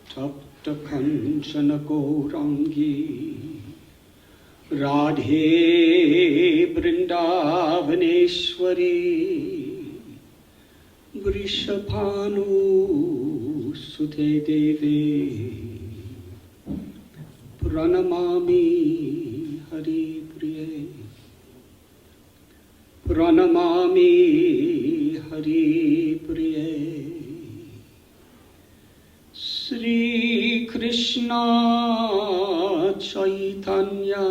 Tapta Kanchana Gaurangi Radhe Vrindavaneshwari Vrishapanu Sute Deve Pranamami Hari Priye Pranamami Hari Priye Sri Krishna Chaitanya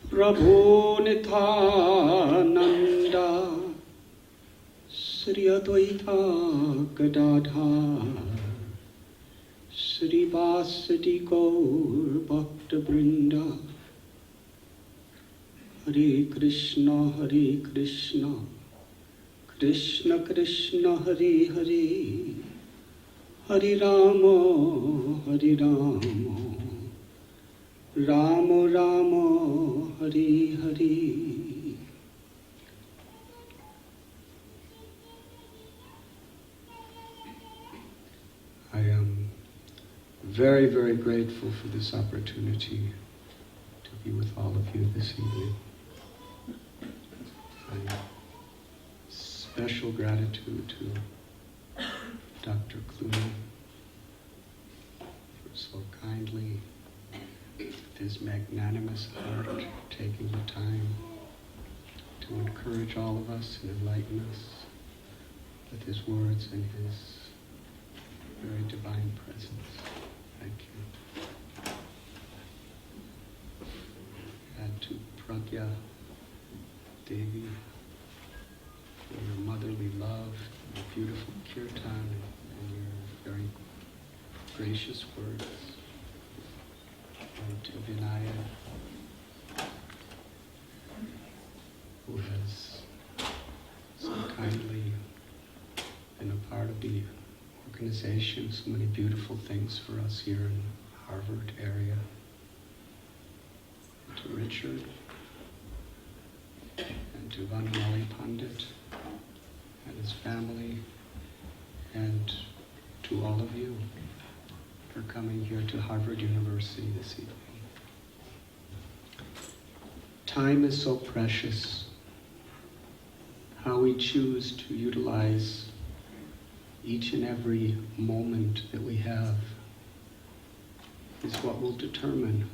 Prabhu Nityananda Sri Advaita Gadadhar Sri Vasadi Gaur Bhakta Vrinda Hare Krishna Krishna Krishna Hare Hare Hare Rama Rama Rama Hare Hare. I am very, very grateful for this opportunity to be with all of you this evening. Special gratitude to Dr. Clooney for so kindly, with his magnanimous heart, taking the time to encourage all of us and enlighten us with his words and his very divine presence. Thank you. And to Pragya Devi for your motherly love, your beautiful kirtan, and your very gracious words. And to Vinaya, who has so kindly been a part of the organization, so many beautiful things for us here in the Harvard area. And to Richard, and to Vanamali Pandit, and his family, and to all of you for coming here to Harvard University this evening. Time is so precious. How we choose to utilize each and every moment that we have is what will determine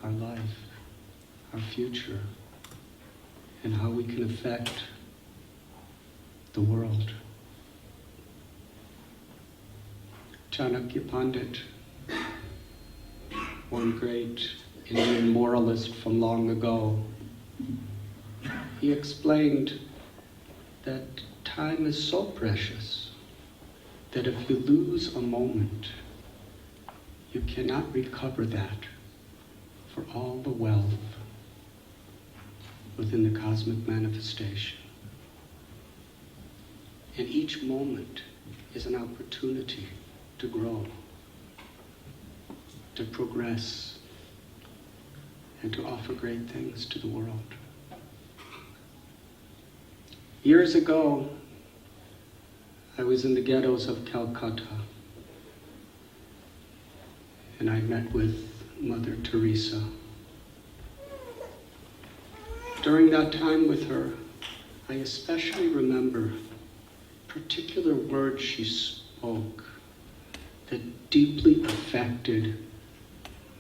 our life, our future, and how we can affect the world. Chanakya Pandit, one great Indian moralist from long ago, he explained that time is so precious that if you lose a moment, you cannot recover that for all the wealth within the cosmic manifestation. And each moment is an opportunity to grow, to progress, and to offer great things to the world. Years ago, I was in the ghettos of Calcutta, and I met with Mother Teresa. During that time with her, I especially remember particular words she spoke that deeply affected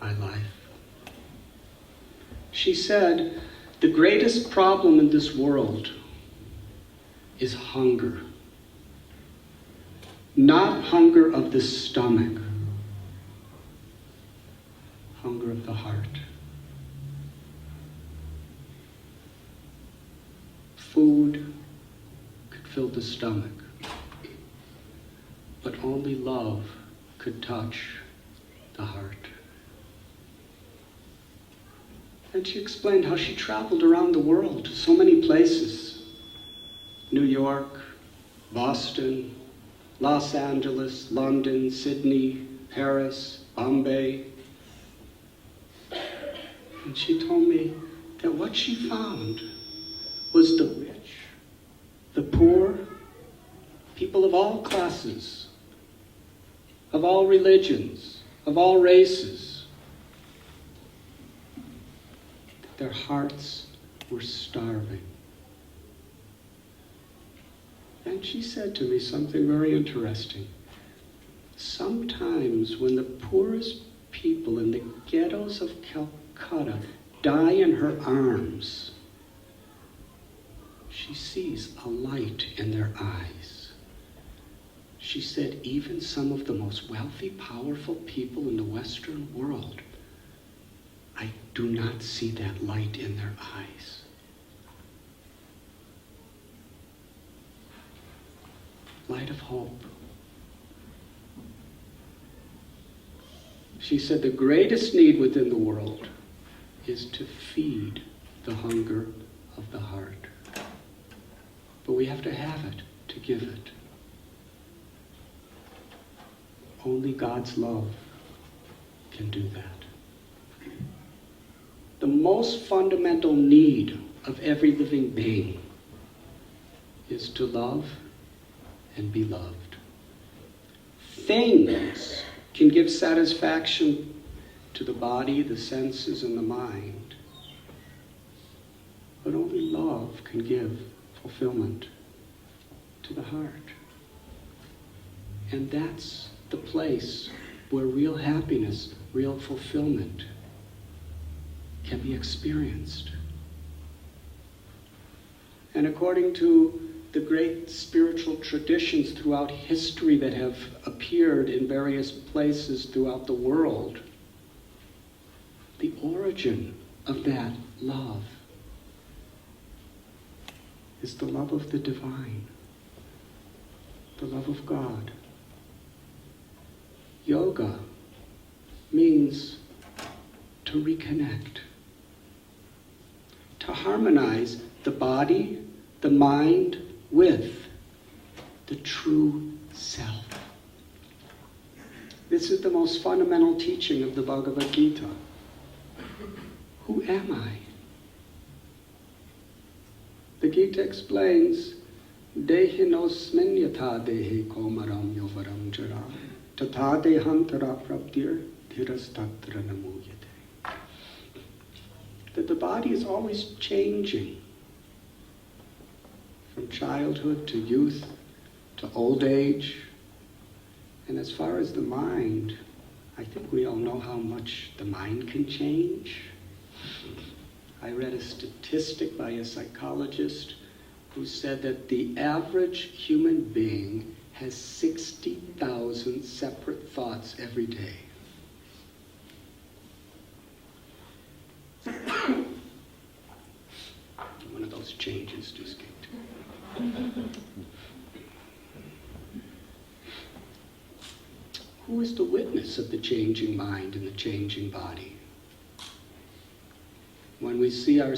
my life. She said, the greatest problem in this world is hunger. Not hunger of the stomach, hunger of the heart. Food could fill the stomach, but only love could touch the heart. And she explained how she traveled around the world to so many places. New York, Boston, Los Angeles, London, Sydney, Paris, Bombay. And she told me that what she found was the rich, the poor, people of all classes, of all religions, of all races, that their hearts were starving. And she said to me something very interesting. Sometimes when the poorest people in the ghettos of Calcutta die in her arms, she sees a light in their eyes. She said, even some of the most wealthy, powerful people in the Western world, I do not see that light in their eyes. Light of hope. She said the greatest need within the world is to feed the hunger of the heart. But we have to have it to give it. Only God's love can do that. The most fundamental need of every living being is to love and be loved. Things can give satisfaction to the body, the senses, and the mind, but only love can give fulfillment to the heart. And that's the place where real happiness, real fulfillment can be experienced. And according to the great spiritual traditions throughout history that have appeared in various places throughout the world, the origin of that love is the love of the divine, the love of God. Yoga means to reconnect, to harmonize the body, the mind, with the true self. This is the most fundamental teaching of the Bhagavad Gita. Who am I? The Gita explains, Dehinosmin yatha dehe komaram yovaram jara, tatha dehantara praptir dhirastatra namuyate. That the body is always changing. From childhood to youth to old age. And as far as the mind, I think we all know how much the mind can change. I read a statistic by a psychologist who said that the average human being has 60,000 separate thoughts every day. One of those changes just came to me. Who is the witness of the changing mind and the changing body? When we see a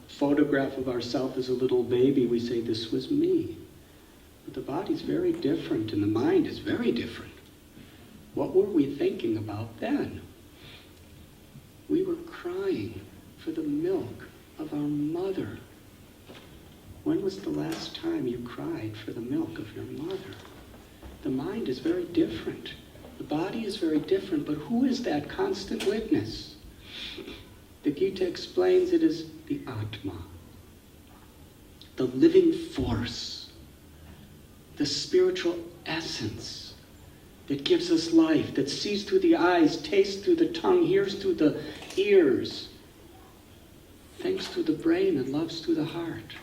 photograph of ourselves as a little baby, we say, this was me. But the body's very different and the mind is very different. What were we thinking about then? We were crying for the milk of our mother. When was the last time you cried for the milk of your mother? The mind is very different. The body is very different, but who is that constant witness? The Gita explains it is the Atma, the living force, the spiritual essence that gives us life, that sees through the eyes, tastes through the tongue, hears through the ears, thinks through the brain, and loves through the heart.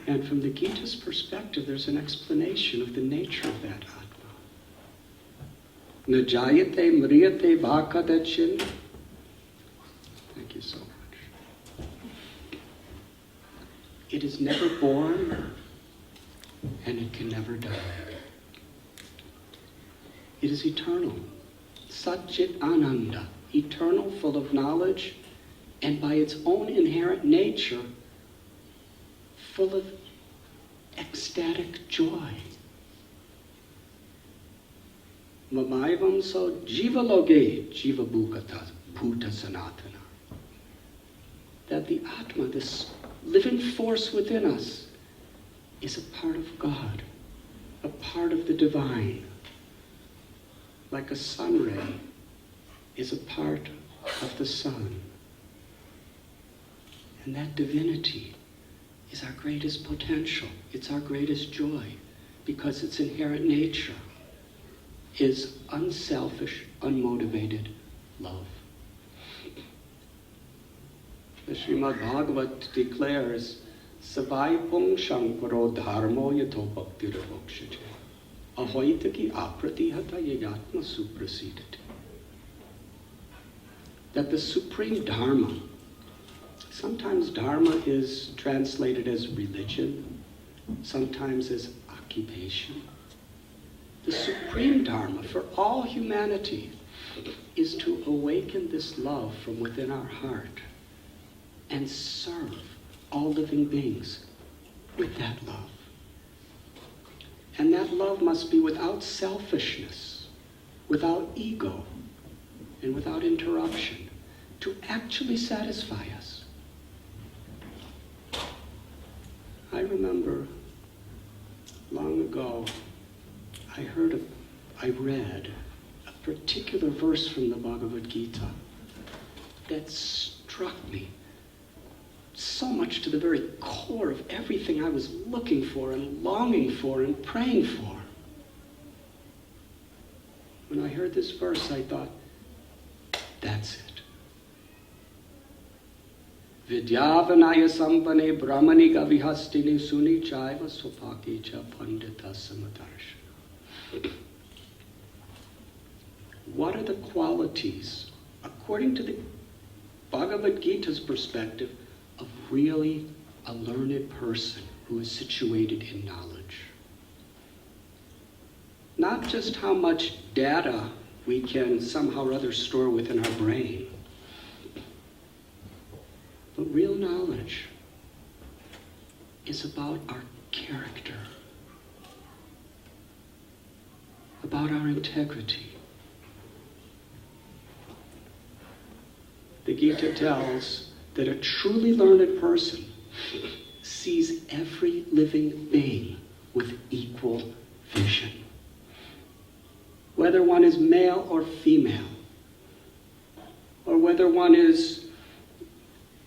And from the Gita's perspective, there's an explanation of the nature of that Atma. Najayate mriyate bhakadachin. Thank you so much. It is never born, and it can never die. It is eternal. Satchit Ananda, eternal, full of knowledge, and by its own inherent nature, full of ecstatic joy. Mamaivam so jiva loge jiva bhuta sanatana. That the Atma, this living force within us, is a part of God, a part of the divine, like a sun ray is a part of the sun. And that divinity is our greatest potential. It's our greatest joy, because its inherent nature is unselfish, unmotivated love. The Srimad Bhagavat declares, Savaipung Shankaro Dharmo Yato Bhaktirabhokshite Ahoitaki Apratihata Yayatma Suprasidati. That the supreme Dharma, sometimes Dharma is translated as religion, sometimes as occupation. The supreme Dharma for all humanity is to awaken this love from within our heart and serve all living beings with that love. And that love must be without selfishness, without ego, and without interruption, to actually satisfy us. I remember long ago, I read a particular verse from the Bhagavad Gita that struck me so much to the very core of everything I was looking for and longing for and praying for. When I heard this verse, I thought, that's it. Vidyavanaya sampane brahmani gavihastini suni chaiva sopaki cha pandita samadarshana. What are the qualities, according to the Bhagavad Gita's perspective, of really a learned person who is situated in knowledge? Not just how much data we can somehow or other store within our brain, but real knowledge is about our character, about our integrity. The Gita tells that a truly learned person sees every living being with equal vision. Whether one is male or female, or whether one is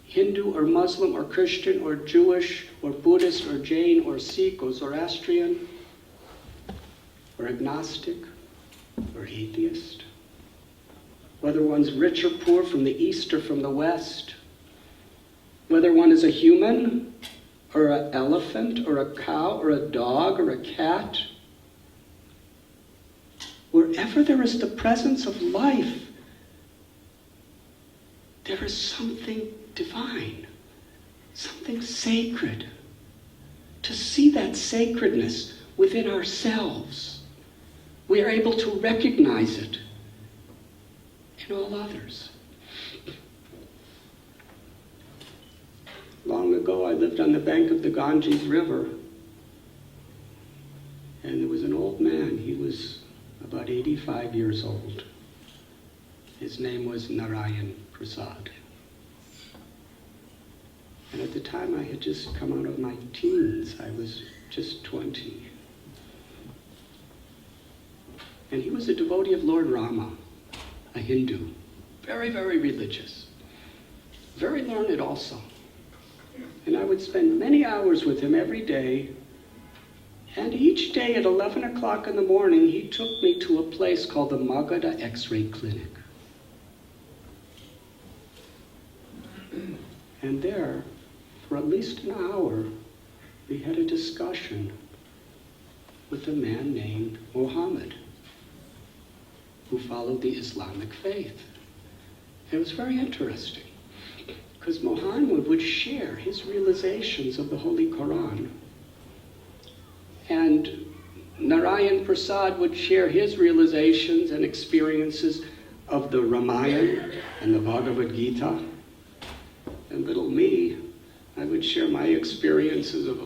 Hindu or Muslim or Christian or Jewish or Buddhist or Jain or Sikh or Zoroastrian or agnostic or atheist, whether one's rich or poor, from the east or from the west, whether one is a human or an elephant or a cow or a dog or a cat, wherever there is the presence of life, there is something divine, something sacred. To see that sacredness within ourselves, we are able to recognize it in all others. Long ago, I lived on the bank of the Ganges River, and there was an old man. He was about 85 years old. His name was Narayan Prasad. And at the time, I had just come out of my teens. I was just 20. And he was a devotee of Lord Rama, a Hindu, very, very religious, very learned also. And I would spend many hours with him every day. And each day at 11 o'clock in the morning, he took me to a place called the Magadha X-ray Clinic. And there, for at least an hour, we had a discussion with a man named Muhammad, who followed the Islamic faith. It was very interesting, because Muhammad would share his realizations of the Holy Quran, and Narayan Prasad would share his realizations and experiences of the Ramayana and the Bhagavad Gita. And little me, I would share my experiences of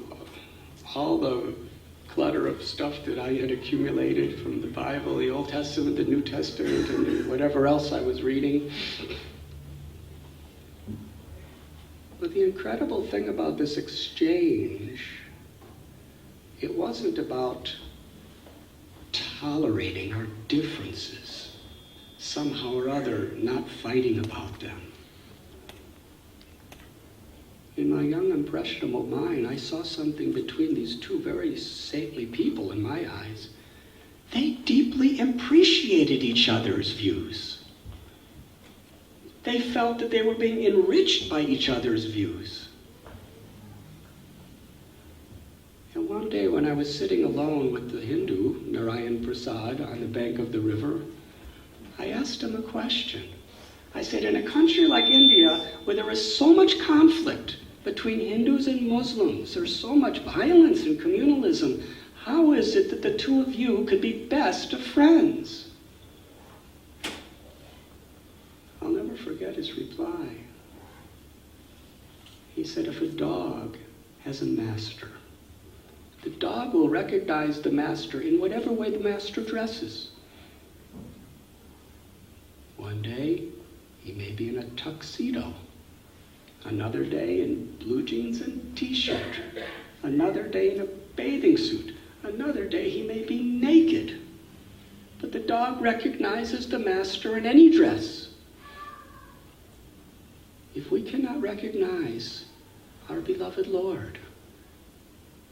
all the clutter of stuff that I had accumulated from the Bible, the Old Testament, the New Testament, and whatever else I was reading. But the incredible thing about this exchange, it wasn't about tolerating our differences, somehow or other not fighting about them. In my young, impressionable mind, I saw something between these two very saintly people in my eyes. They deeply appreciated each other's views. They felt that they were being enriched by each other's views. And one day when I was sitting alone with the Hindu, Narayan Prasad, on the bank of the river, I asked him a question. I said, in a country like India, where there is so much conflict between Hindus and Muslims, there's so much violence and communalism, how is it that the two of you could be best of friends? I'll never forget his reply. He said, if a dog has a master, the dog will recognize the master in whatever way the master dresses. One day, he may be in a tuxedo. Another day in blue jeans and t-shirt. Another day in a bathing suit. Another day he may be naked. But the dog recognizes the master in any dress. If we cannot recognize our beloved Lord,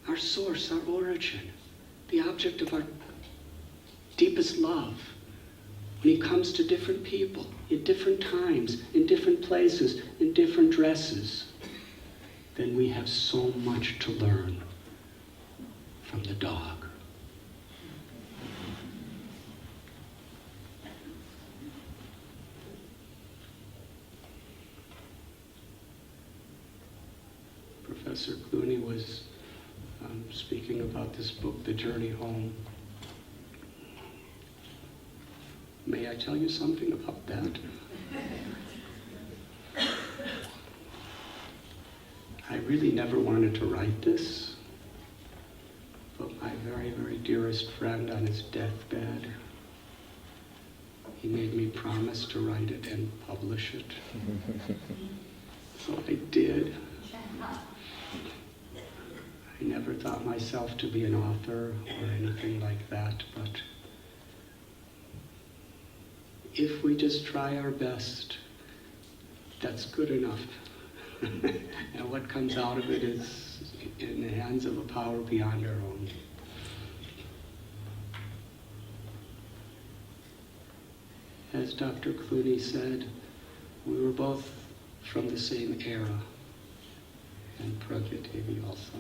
our source, our origin, the object of our deepest love, when he comes to different people, at different times, in different places, in different dresses, then we have so much to learn from the dog. Professor Clooney was speaking about this book, The Journey Home. May I tell you something about that? I really never wanted to write this, but my very, very dearest friend on his deathbed, he made me promise to write it and publish it. So I did. I never thought myself to be an author or anything like that, but if we just try our best, that's good enough. And what comes out of it is in the hands of a power beyond our own. As Dr. Clooney said, we were both from the same era, and Pragya Devi also.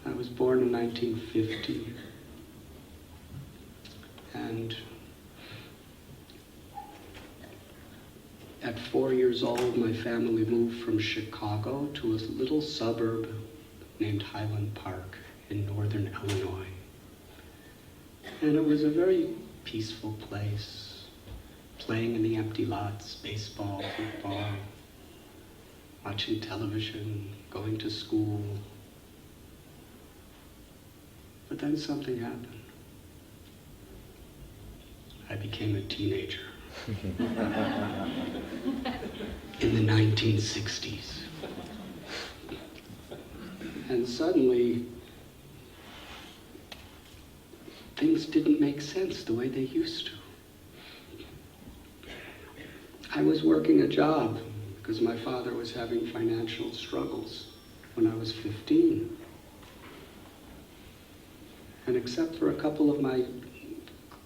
I was born in 1950. And at 4 years old, my family moved from Chicago to a little suburb named Highland Park in northern Illinois. And it was a very peaceful place, playing in the empty lots, baseball, football, watching television, going to school. But then something happened. I became a teenager in the 1960s. And suddenly, things didn't make sense the way they used to. I was working a job because my father was having financial struggles when I was 15. And except for a couple of my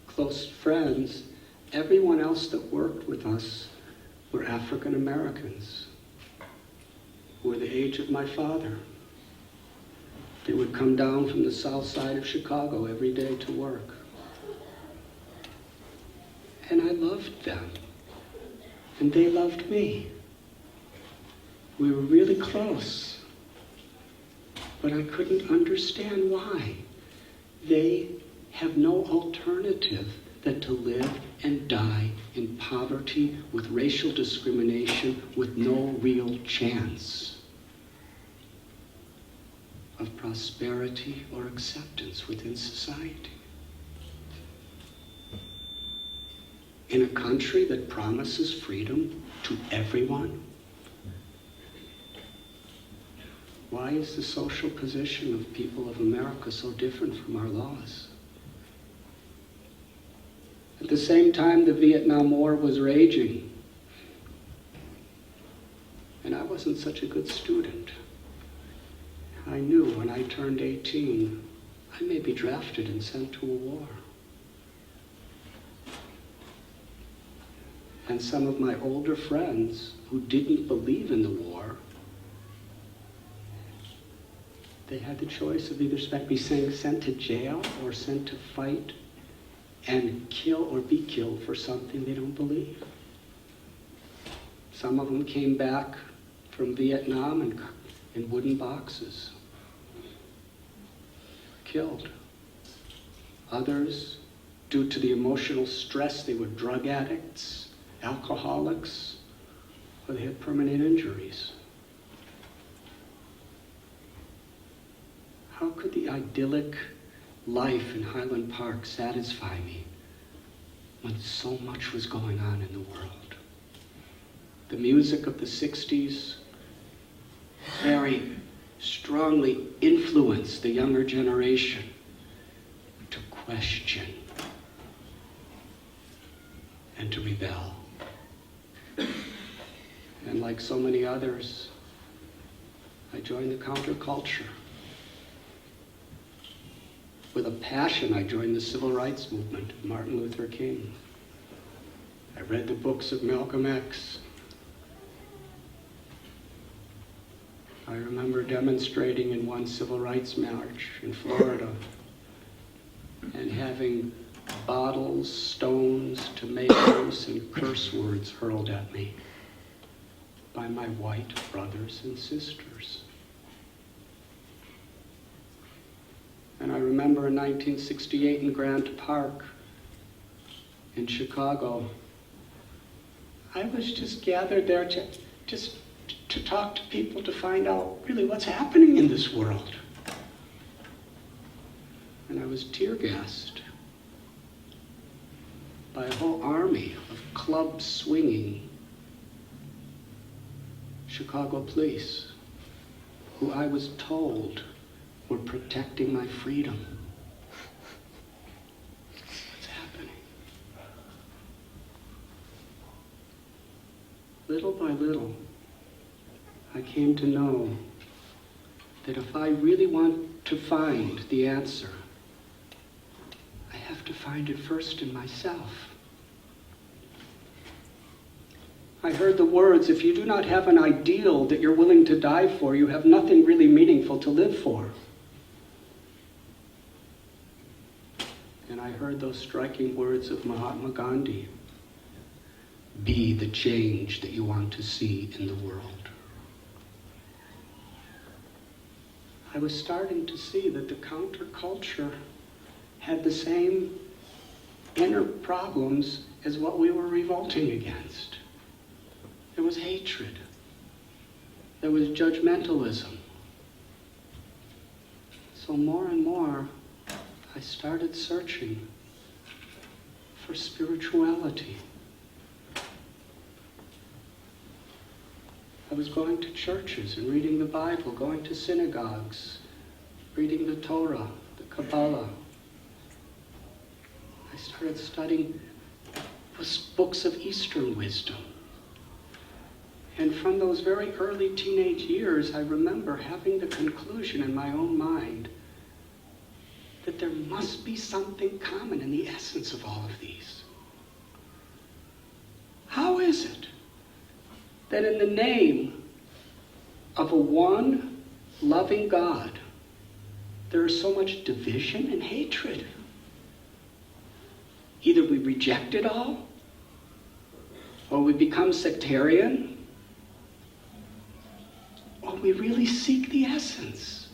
close friends, everyone else that worked with us were African Americans who were the age of my father. They would come down from the south side of Chicago every day to work. And I loved them. And they loved me. We were really close. But I couldn't understand why. They have no alternative than to live and die in poverty with racial discrimination with no real chance of prosperity or acceptance within society. In a country that promises freedom to everyone, Why is the social position of people of America so different from our laws? At the same time, the Vietnam War was raging. And I wasn't such a good student. I knew when I turned 18, I may be drafted and sent to a war. And some of my older friends who didn't believe in the war, they had the choice of either being sent to jail or sent to fight and kill or be killed for something they don't believe. Some of them came back from Vietnam in wooden boxes, killed. Others, due to the emotional stress, they were drug addicts, alcoholics, or they had permanent injuries. How could the idyllic life in Highland Park satisfy me when so much was going on in the world? The music of the 60s very strongly influenced the younger generation to question and to rebel. And like so many others, I joined the counterculture. With a passion, I joined the civil rights movement of Martin Luther King. I read the books of Malcolm X. I remember demonstrating in one civil rights march in Florida and having bottles, stones, tomatoes, and curse words hurled at me by my white brothers and sisters. And I remember in 1968 in Grant Park in Chicago, I was just gathered there to talk to people, to find out really what's happening in this world. And I was tear gassed by a whole army of club swinging Chicago police, who I was told were protecting my freedom. What's happening? Little by little, I came to know that if I really want to find the answer, I have to find it first in myself. I heard the words, if you do not have an ideal that you're willing to die for, you have nothing really meaningful to live for. And I heard those striking words of Mahatma Gandhi, be the change that you want to see in the world. I was starting to see that the counterculture had the same inner problems as what we were revolting against. There was hatred. There was judgmentalism. So more and more, I started searching for spirituality. I was going to churches and reading the Bible, going to synagogues, reading the Torah, the Kabbalah. I started studying books of Eastern wisdom. And from those very early teenage years, I remember having the conclusion in my own mind that there must be something common in the essence of all of these. How is it that in the name of a one loving God, there is so much division and hatred? Either we reject it all, or we become sectarian, or we really seek the essence.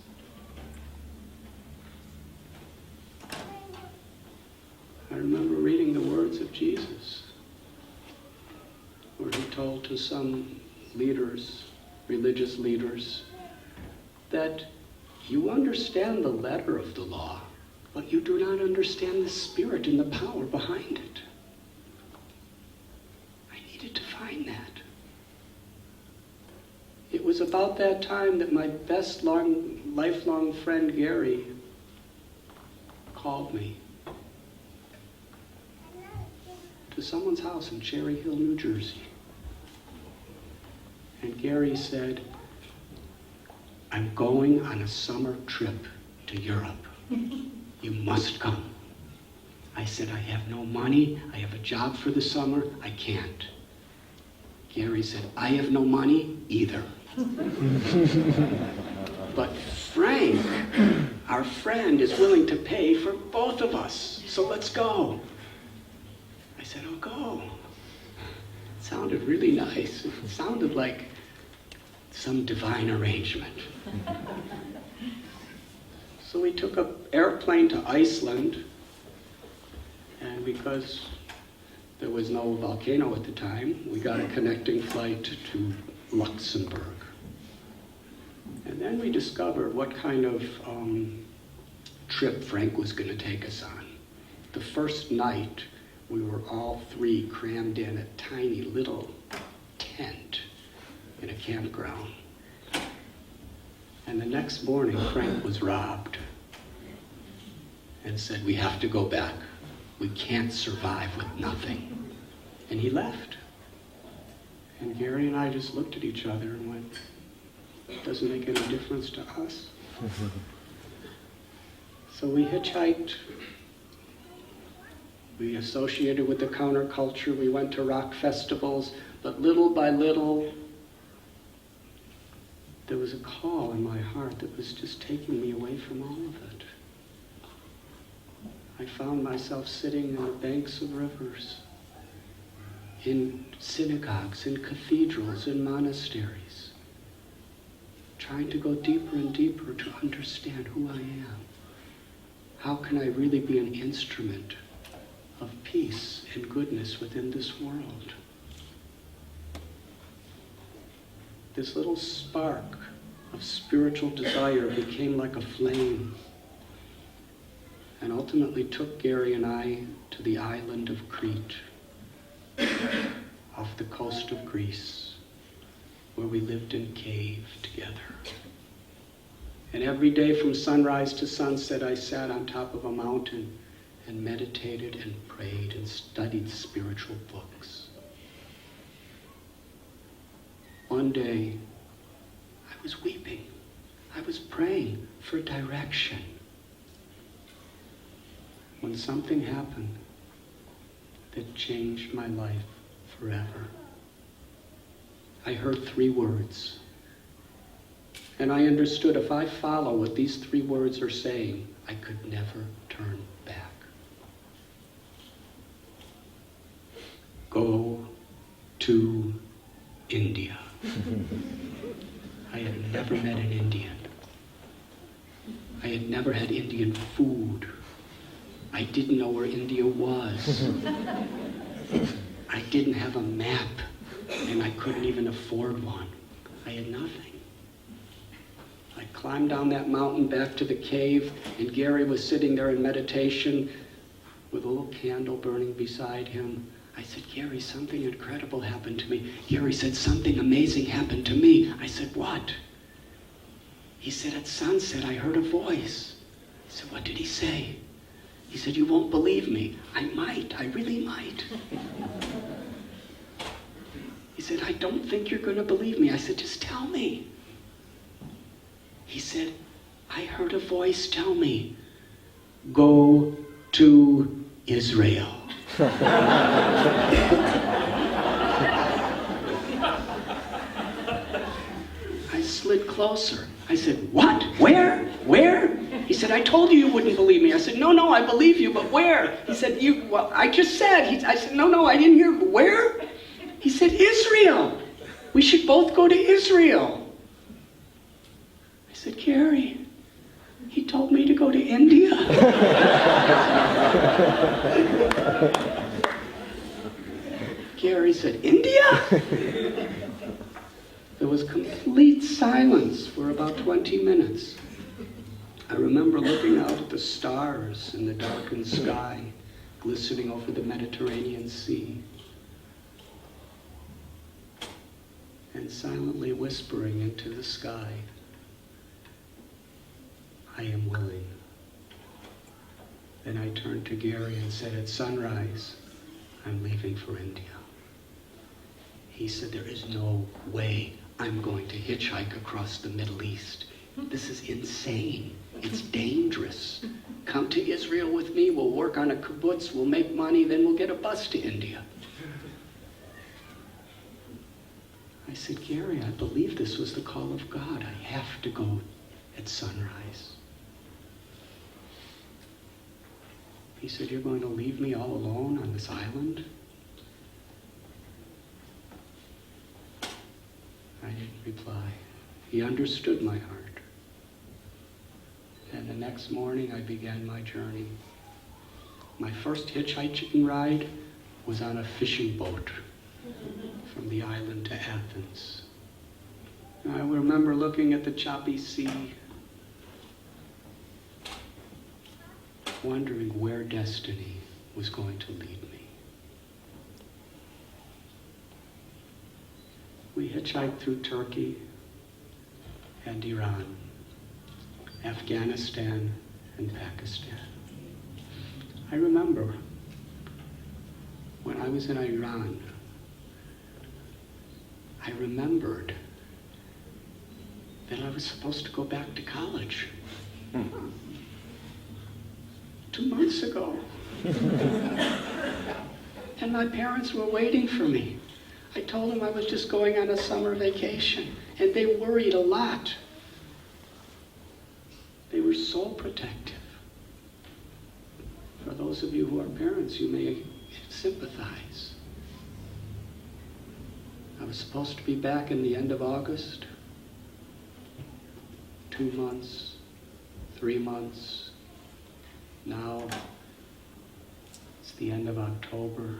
I remember reading the words of Jesus, where he told to some leaders, religious leaders, that you understand the letter of the law, but you do not understand the spirit and the power behind it. I needed to find that. It was was about that time that my best lifelong friend Gary called me to someone's house in Cherry Hill, New Jersey. And Gary said, I'm going on a summer trip to Europe. You must come. I said, I have no money. I have a job for the summer. I can't. Gary said, I have no money either. But Frank, our friend, is willing to pay for both of us. So let's go. I said, I'll go. It sounded really nice. It sounded like some divine arrangement. So we took an airplane to Iceland, and because there was no volcano at the time, we got a connecting flight to Luxembourg. And then we discovered what kind of trip Frank was going to take us on. The first night, we were all three crammed in a tiny little tent in a campground. And the next morning, Frank was robbed and said, we have to go back. We can't survive with nothing. And he left. And Gary and I just looked at each other and went, it doesn't make any difference to us. So we hitchhiked. We associated with the counterculture. We went to rock festivals. But little by little, there was a call in my heart that was just taking me away from all of it. I found myself sitting on the banks of rivers, in synagogues, in cathedrals, in monasteries, trying to go deeper and deeper to understand who I am. How can I really be an instrument of peace and goodness within this world? This little spark of spiritual desire became like a flame and ultimately took Gary and I to the island of Crete, off the coast of Greece, where we lived in a cave together. And every day from sunrise to sunset, I sat on top of a mountain and meditated and prayed and studied spiritual books. One day, I was weeping. I was praying for direction. When something happened that changed my life forever. I heard 3 words. And I understood if I follow what these 3 words are saying, I could never turn back. Go to India. I had never met an Indian. I had never had Indian food. I didn't know where India was. I didn't have a map, and I couldn't even afford one. I had nothing. I climbed down that mountain back to the cave, and Gary was sitting there in meditation with a little candle burning beside him. I said, Gary, something incredible happened to me. Gary said, something amazing happened to me. I said, what? He said, at sunset, I heard a voice. I said, what did he say? He said, you won't believe me. I really might. He said, I don't think you're going to believe me. I said, just tell me. He said, I heard a voice tell me, go to Israel. I slid closer. I said, what? Where? Where? He said, I told you wouldn't believe me. I said, no, I believe you, but where? He said, well, I just said. I said, no, I didn't hear. Where? He said, Israel. We should both go to Israel. I said, Gary, he told me to go to India. Gary said, India? There was complete silence for about 20 minutes. I remember looking out at the stars in the darkened sky, glistening over the Mediterranean Sea. And and silently whispering into the sky, I am willing. Then I turned to Gary and said, at sunrise, I'm leaving for India. He said, there is no way I'm going to hitchhike across the Middle East. This is insane. It's dangerous. Come to Israel with me, we'll work on a kibbutz, we'll make money, then we'll get a bus to India. I said, Gary, I believe this was the call of God. I have to go at sunrise. He said, you're going to leave me all alone on this island? I didn't reply. He understood my heart. And the next morning I began my journey. My first hitchhiking ride was on a fishing boat from the island to Athens. I remember looking at the choppy sea, wondering where destiny was going to lead me. We hitchhiked through Turkey and Iran, Afghanistan and Pakistan. I remember when I was in Iran, I remembered that I was supposed to go back to college 2 months ago. And my parents were waiting for me. I told them I was just going on a summer vacation, and they worried a lot. They were so protective. For those of you who are parents, you may sympathize. I was supposed to be back in the end of August. 2 months, 3 months. Now, it's the end of October.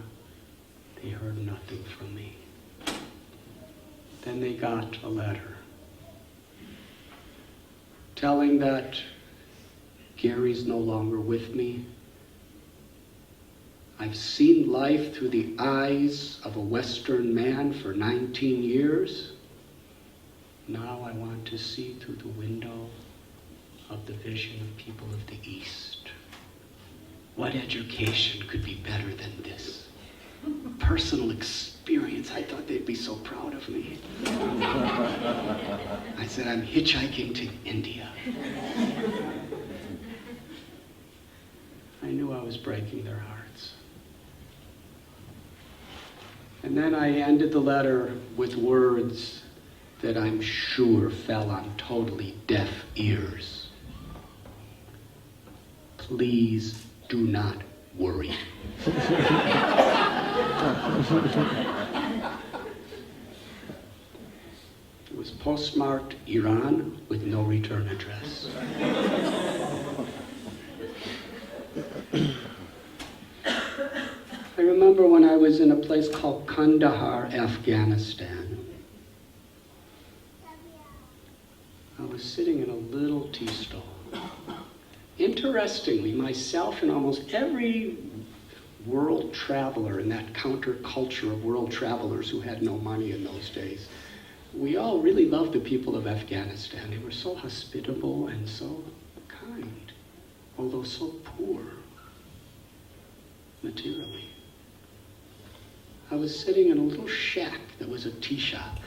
They heard nothing from me. Then they got a letter telling that Gary's no longer with me. I've seen life through the eyes of a Western man for 19 years. Now I want to see through the window of the vision of people of the East. What education could be better than this? Personal experience. I thought they'd be so proud of me. I said, I'm hitchhiking to India. I knew I was breaking their hearts. And then I ended the letter with words that I'm sure fell on totally deaf ears. Please do not worry. It was postmarked Iran with no return address. I remember when I was in a place called Kandahar, Afghanistan. I was sitting in a little tea stall. Interestingly, myself and almost every world traveler in that counterculture of world travelers who had no money in those days, we all really loved the people of Afghanistan. They were so hospitable and so kind, although so poor materially. I was sitting in a little shack that was a tea shop.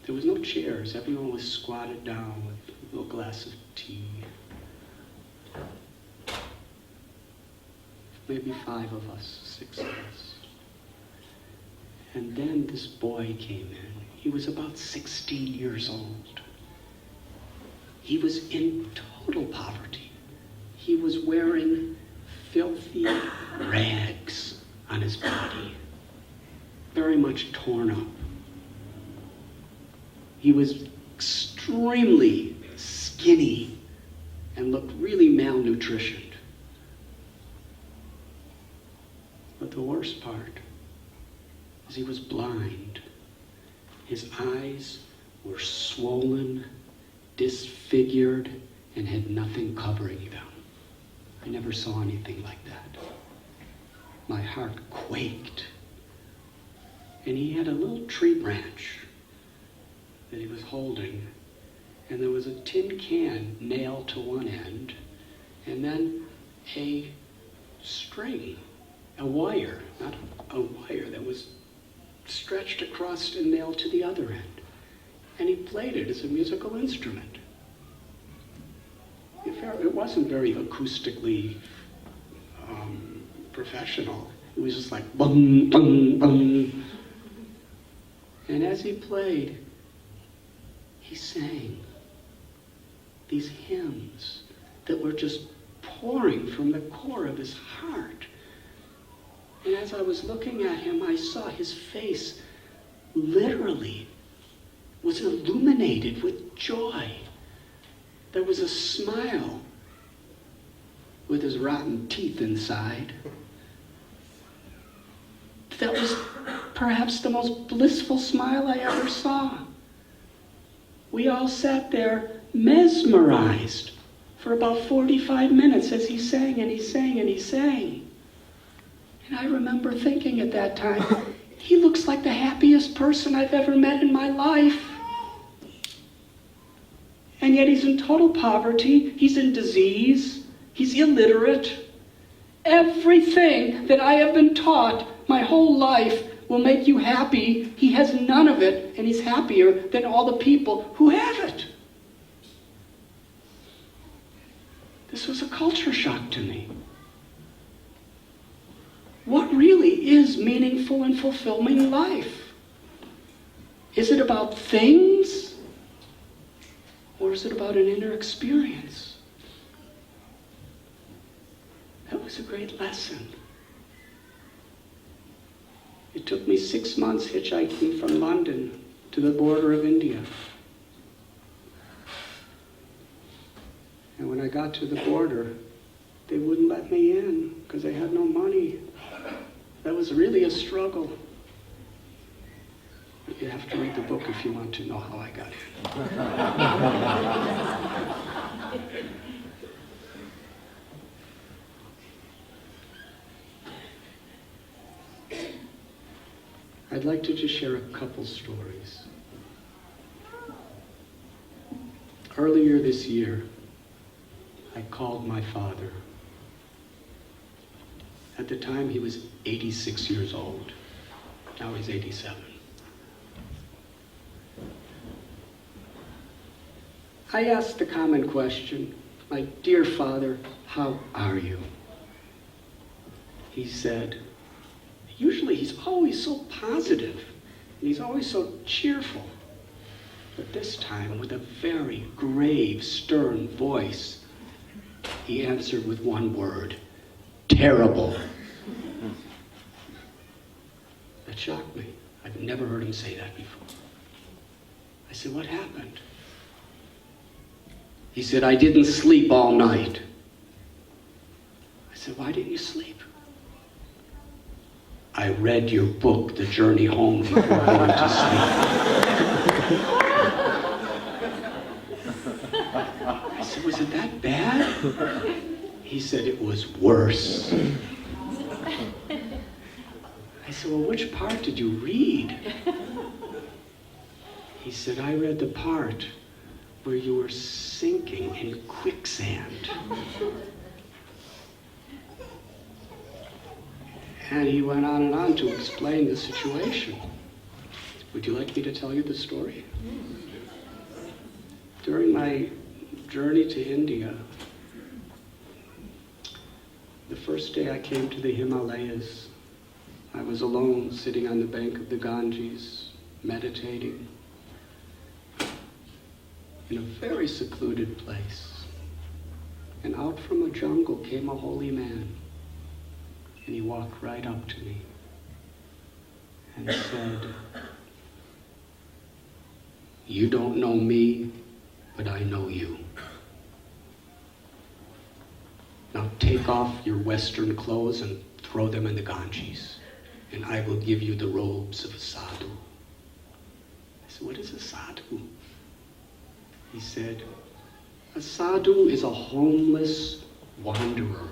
There was no chairs. Everyone was squatted down with a little glass of tea. Maybe 5 of us, 6 of us. And then this boy came in. He was about 16 years old. He was in total poverty. He was wearing filthy rags on his body, very much torn up. He was extremely skinny and looked really malnutritioned. But the worst part is he was blind. His eyes were swollen, disfigured, and had nothing covering them. I never saw anything like that. My heart quaked. And he had a little tree branch that he was holding, and there was a tin can nailed to one end, and then a string, a wire, not a wire, that was stretched across and nailed to the other end. And he played it as a musical instrument. It wasn't very acoustically professional. It was just like bum, bum, bum. And as he played, he sang these hymns that were just pouring from the core of his heart. And as I was looking at him, I saw his face literally was illuminated with joy. There was a smile with his rotten teeth inside. That was perhaps the most blissful smile I ever saw. We all sat there mesmerized for about 45 minutes as he sang and he sang and he sang. And I remember thinking at that time, he looks like the happiest person I've ever met in my life. And yet he's in total poverty, he's in disease, he's illiterate. Everything that I have been taught my whole life will make you happy, he has none of it, and he's happier than all the people who have it. This was a culture shock to me. What really is meaningful and fulfilling life? Is it about things? Or is it about an inner experience? That was a great lesson. It took me 6 months hitchhiking from London to the border of India. And when I got to the border, they wouldn't let me in because they had no money. That was really a struggle. You have to read the book if you want to know how I got in. I'd like to just share a couple stories. Earlier this year, I called my father. At the time, he was 86 years old. Now he's 87. I asked the common question, my dear father, how are you? He said, usually he's always so positive, and he's always so cheerful. But this time, with a very grave, stern voice, he answered with one word, terrible. That shocked me. I've never heard him say that before. I said, what happened? He said, I didn't sleep all night. I said, why didn't you sleep? I read your book, The Journey Home, before I went to sleep. I said, was it that bad? He said, it was worse. I said, well, which part did you read? He said, I read the part where you were sinking in quicksand. And he went on and on to explain the situation. Would you like me to tell you the story? During my journey to India, the first day I came to the Himalayas, I was alone, sitting on the bank of the Ganges, meditating in a very secluded place. And out from a jungle came a holy man. And he walked right up to me and said, you don't know me, but I know you. Now take off your Western clothes and throw them in the Ganges, and I will give you the robes of a sadhu. I said, what is a sadhu? He said, a sadhu is a homeless wanderer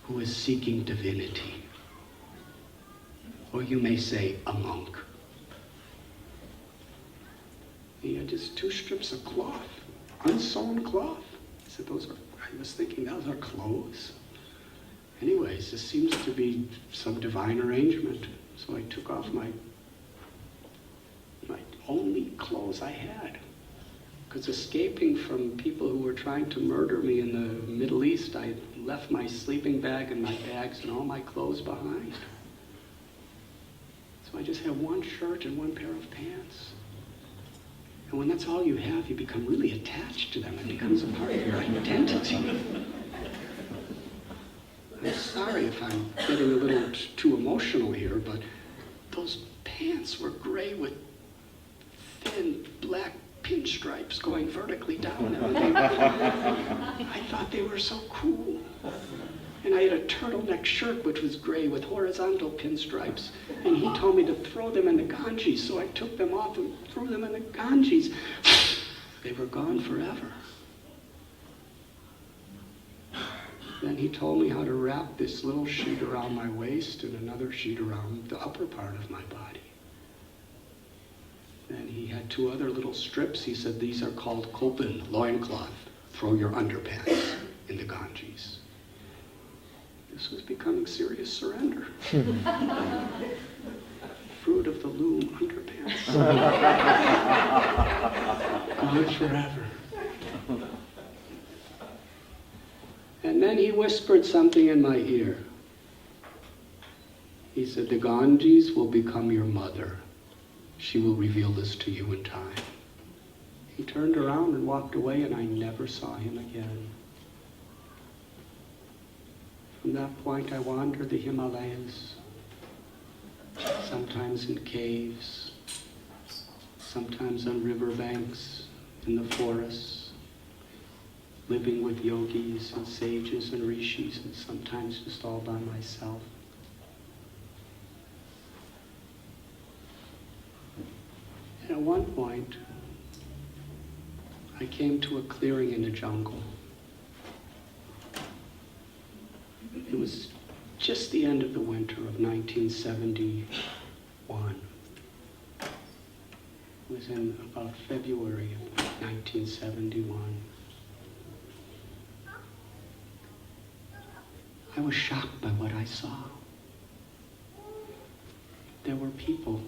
who is seeking divinity. Or you may say, a monk. He had just 2 strips of cloth, unsewn cloth. I said, I was thinking, those are clothes. Anyways, this seems to be some divine arrangement. So I took off my only clothes I had. Because escaping from people who were trying to murder me in the Middle East, I left my sleeping bag and my bags and all my clothes behind. So I just had 1 shirt and 1 pair of pants. And when that's all you have, you become really attached to them. It becomes a part of your identity. I'm sorry if I'm getting a little too emotional here, but those pants were gray with thin black pinstripes going vertically down. I thought they were so cool. And I had a turtleneck shirt which was gray with horizontal pinstripes. And he told me to throw them in the Ganges, so I took them off and threw them in the Ganges. They were gone forever. Then he told me how to wrap this little sheet around my waist and another sheet around the upper part of my body. Then he had 2 other little strips. He said, these are called kopan, loincloth. Throw your underpants in the Ganges. This was becoming serious surrender. Fruit of the loom underpants. Gone forever. And then he whispered something in my ear. He said, the Ganges will become your mother. She will reveal this to you in time. He turned around and walked away, and I never saw him again. From that point, I wandered the Himalayas, sometimes in caves, sometimes on riverbanks, in the forests, living with yogis and sages and rishis, and sometimes just all by myself. And at one point, I came to a clearing in the jungle. It was just the end of the winter of 1971. It was in about February of 1971. I was shocked by what I saw. There were people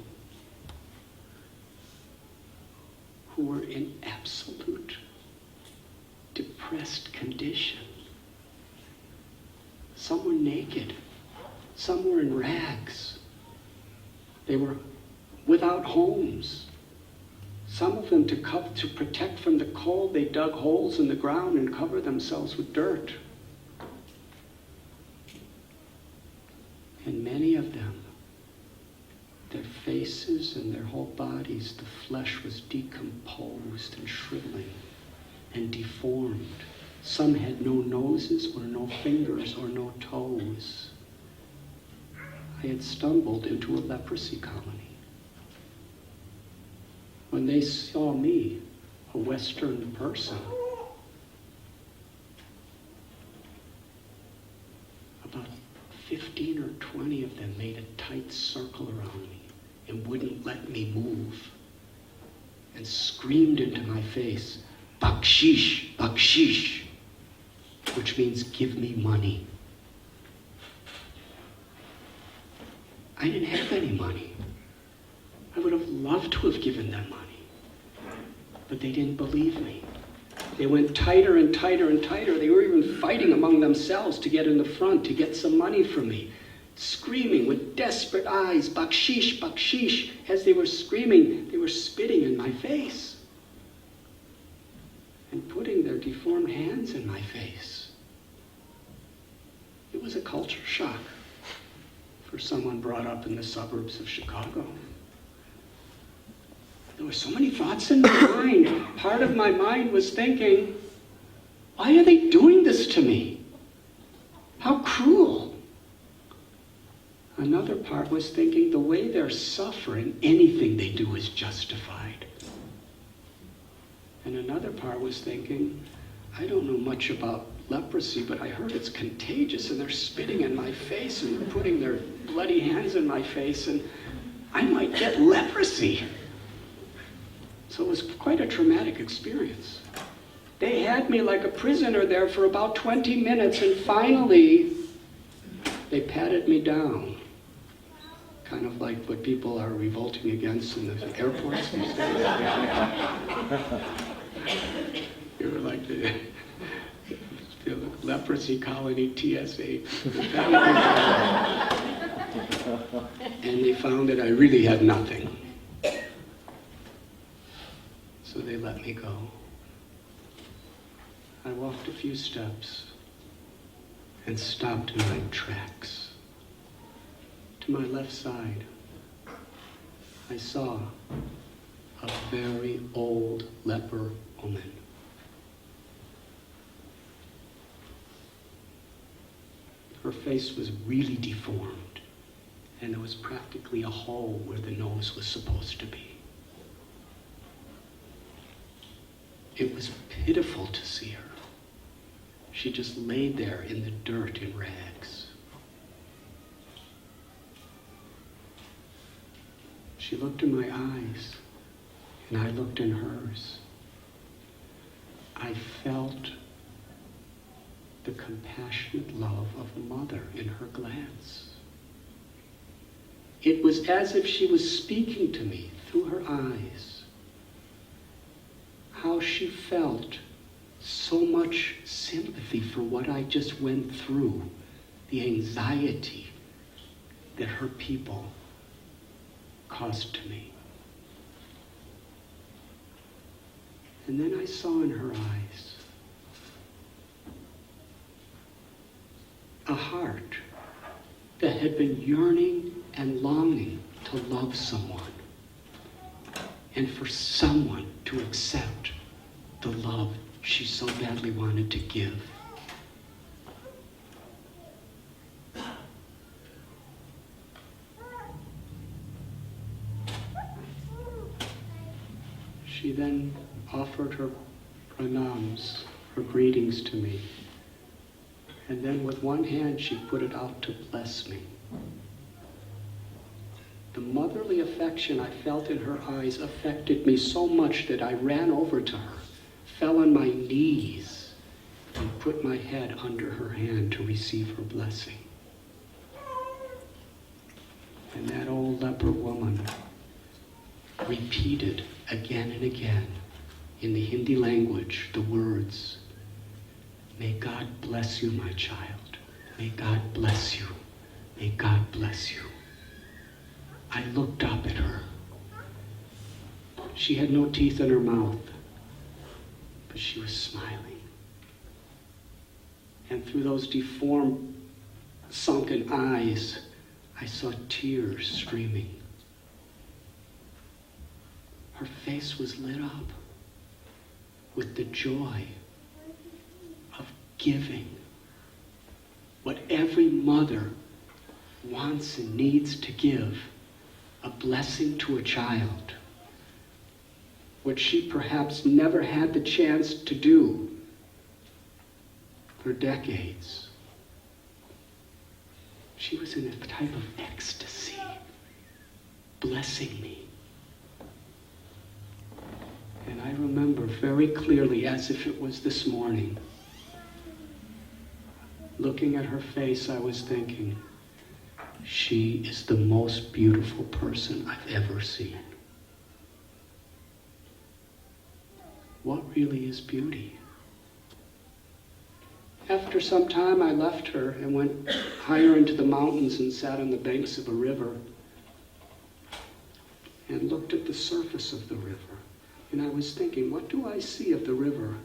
who were in absolute depressed condition. Some were naked. Some were in rags. They were without homes. Some of them, to protect from the cold, they dug holes in the ground and covered themselves with dirt. And many of them, their faces and their whole bodies, the flesh was decomposed and shriveling and deformed. Some had no noses or no fingers or no toes. I had stumbled into a leprosy colony. When they saw me, a Western person, about 15 or 20 of them made a tight circle around me and wouldn't let me move, and screamed into my face, "Bakshish, bakshish," which means give me money. I didn't have any money. I would have loved to have given them money, but they didn't believe me. They went tighter and tighter and tighter. They were even fighting among themselves to get in the front, to get some money from me, screaming with desperate eyes, "Bakshish, bakshish." As they were screaming, they were spitting in my face and putting their deformed hands in my face. It was a culture shock for someone brought up in the suburbs of Chicago. There were so many thoughts in my mind. Part of my mind was thinking, why are they doing this to me? How cruel. Another part was thinking, the way they're suffering, anything they do is justified. And another part was thinking, I don't know much about leprosy, but I heard it's contagious, and they're spitting in my face and they're putting their bloody hands in my face, and I might get leprosy. So it was quite a traumatic experience. They had me like a prisoner there for about 20 minutes, and finally they patted me down. Kind of like what people are revolting against in the airports these days. You were like the leprosy colony TSA. And they found that I really had nothing. So they let me go. I walked a few steps and stopped in my tracks. To my left side, I saw a very old leper woman. Her face was really deformed, and there was practically a hole where the nose was supposed to be. It was pitiful to see her. She just laid there in the dirt in rags. She looked in my eyes, and I looked in hers. I felt the compassionate love of a mother in her glance. It was as if she was speaking to me through her eyes. How she felt so much sympathy for what I just went through, the anxiety that her people caused to me. And then I saw in her eyes a heart that had been yearning and longing to love someone, and for someone to accept the love she so badly wanted to give. She then offered her pranams, her greetings to me, and then with one hand she put it out to bless me. The motherly affection I felt in her eyes affected me so much that I ran over to her, fell on my knees, and put my head under her hand to receive her blessing. And that old leper woman repeated again and again in the Hindi language the words, "May God bless you, my child. May God bless you. May God bless you." I looked up at her. She had no teeth in her mouth, but she was smiling. And through those deformed, sunken eyes, I saw tears streaming. Her face was lit up with the joy of giving what every mother wants and needs to give, a blessing to a child, what she perhaps never had the chance to do for decades. She was in a type of ecstasy, blessing me. And I remember very clearly, as if it was this morning, looking at her face, I was thinking, she is the most beautiful person I've ever seen. What really is beauty? After some time, I left her and went higher into the mountains and sat on the banks of a river and looked at the surface of the river. And I was thinking, what do I see of the river?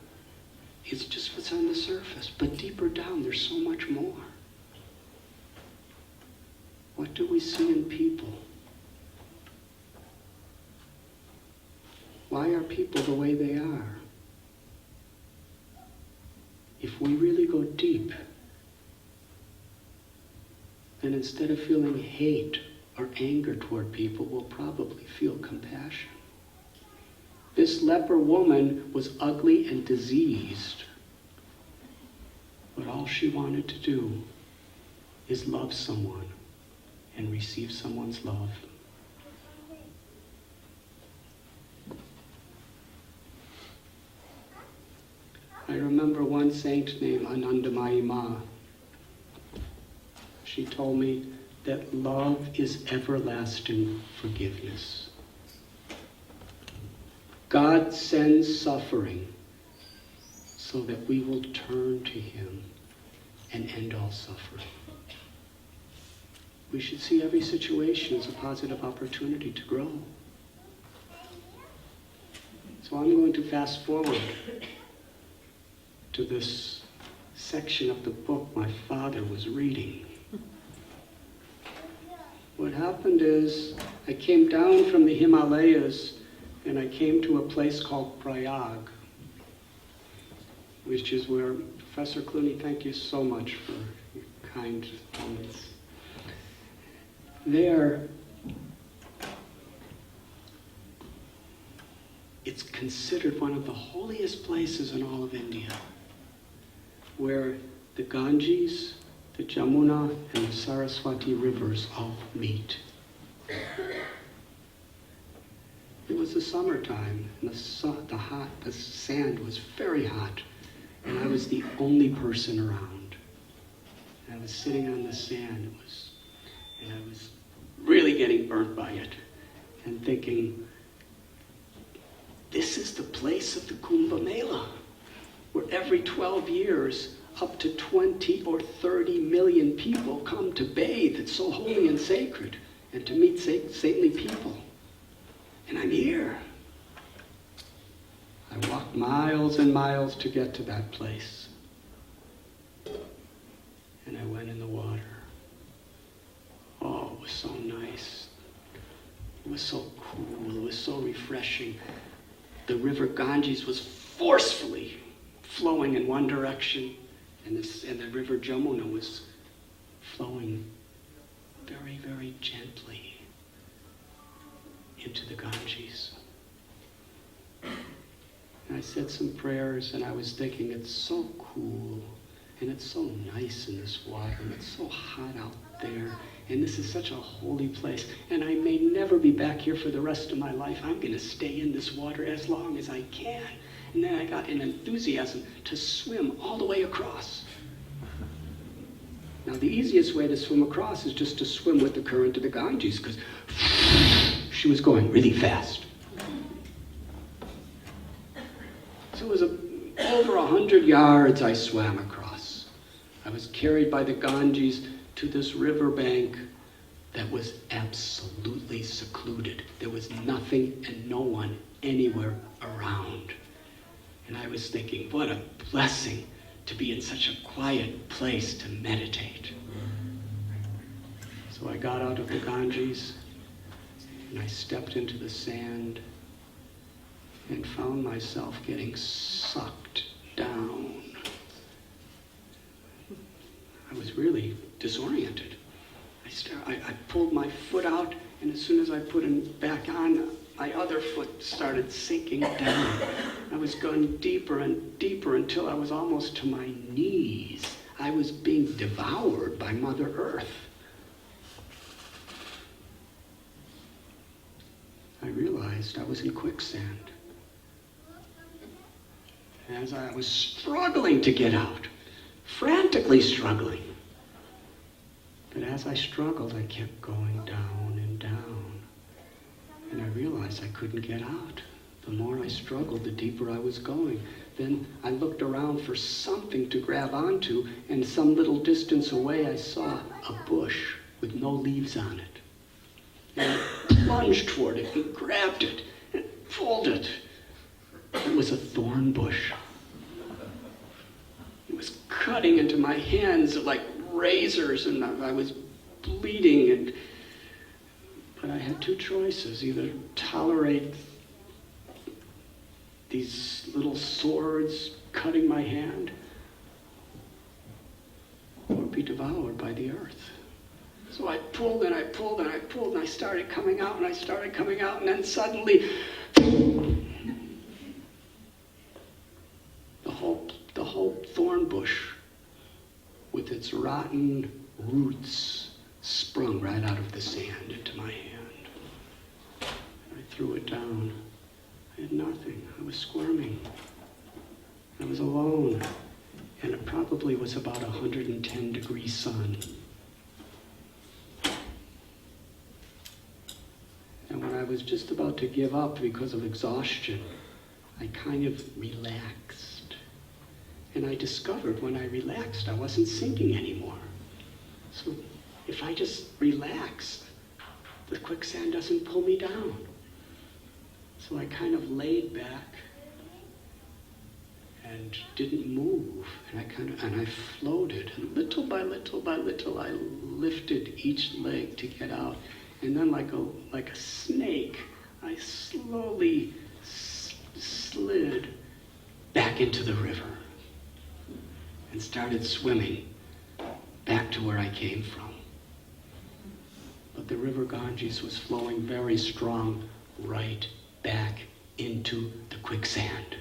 It's just what's on the surface, but deeper down, there's so much more. What do we see in people? Why are people the way they are? If we really go deep, then instead of feeling hate or anger toward people, we'll probably feel compassion. This leper woman was ugly and diseased, but all she wanted to do is love someone and receive someone's love. I remember one saint named Anandamayi Ma. She told me that love is everlasting forgiveness. God sends suffering so that we will turn to Him and end all suffering. We should see every situation as a positive opportunity to grow. So I'm going to fast forward to this section of the book my father was reading. What happened is I came down from the Himalayas and I came to a place called Prayag, which is where, Professor Clooney, thank you so much for your kind comments. There, it's considered one of the holiest places in all of India, where the Ganges, the Jamuna, and the Saraswati rivers all meet. It was the summertime, and the sand was very hot, and I was the only person around. And I was sitting on the sand, and I was really getting burnt by it, and thinking, this is the place of the Kumbh Mela, where every 12 years, up to 20 or 30 million people come to bathe. It's so holy and sacred, and to meet saintly people. And I'm here. I walked miles and miles to get to that place. And I went in the water. Oh, it was so nice. It was so cool. It was so refreshing. The river Ganges was forcefully flowing in one direction, and the river Jamuna was flowing very, very gently into the Ganges. And I said some prayers, and I was thinking, it's so cool, and it's so nice in this water, and it's so hot out there, and this is such a holy place, and I may never be back here for the rest of my life. I'm going to stay in this water as long as I can. And then I got an enthusiasm to swim all the way across. Now, the easiest way to swim across is just to swim with the current of the Ganges, because she was going really fast. So it was over 100 yards I swam across. I was carried by the Ganges to this riverbank that was absolutely secluded. There was nothing and no one anywhere around. And I was thinking, what a blessing to be in such a quiet place to meditate. So I got out of the Ganges, and I stepped into the sand and found myself getting sucked down. I was really disoriented. I pulled my foot out, and as soon as I put it back on, my other foot started sinking down. I was going deeper and deeper until I was almost to my knees. I was being devoured by Mother Earth. I realized I was in quicksand. As I was struggling to get out, frantically struggling. But as I struggled, I kept going down and down. And I realized I couldn't get out. The more I struggled, the deeper I was going. Then I looked around for something to grab onto, and some little distance away I saw a bush with no leaves on it. And I plunged toward it and grabbed it and pulled it. It was a thorn bush. It was cutting into my hands like razors, and I was bleeding. But I had two choices: either tolerate these little swords cutting my hand, or be devoured by the earth. So I pulled and I pulled and I pulled, and I started coming out, and I started coming out, and then suddenly the whole thorn bush with its rotten roots sprung right out of the sand into my hand. I threw it down. I had nothing. I was squirming. I was alone, and it probably was about 110-degree sun. And when I was just about to give up because of exhaustion, I kind of relaxed. And I discovered when I relaxed, I wasn't sinking anymore. So if I just relax, the quicksand doesn't pull me down. So I kind of laid back and didn't move, and I floated, and little by little by little I lifted each leg to get out, and then like a snake, I slowly slid back into the river and started swimming back to where I came from. But the river Ganges was flowing very strong right back into the quicksand.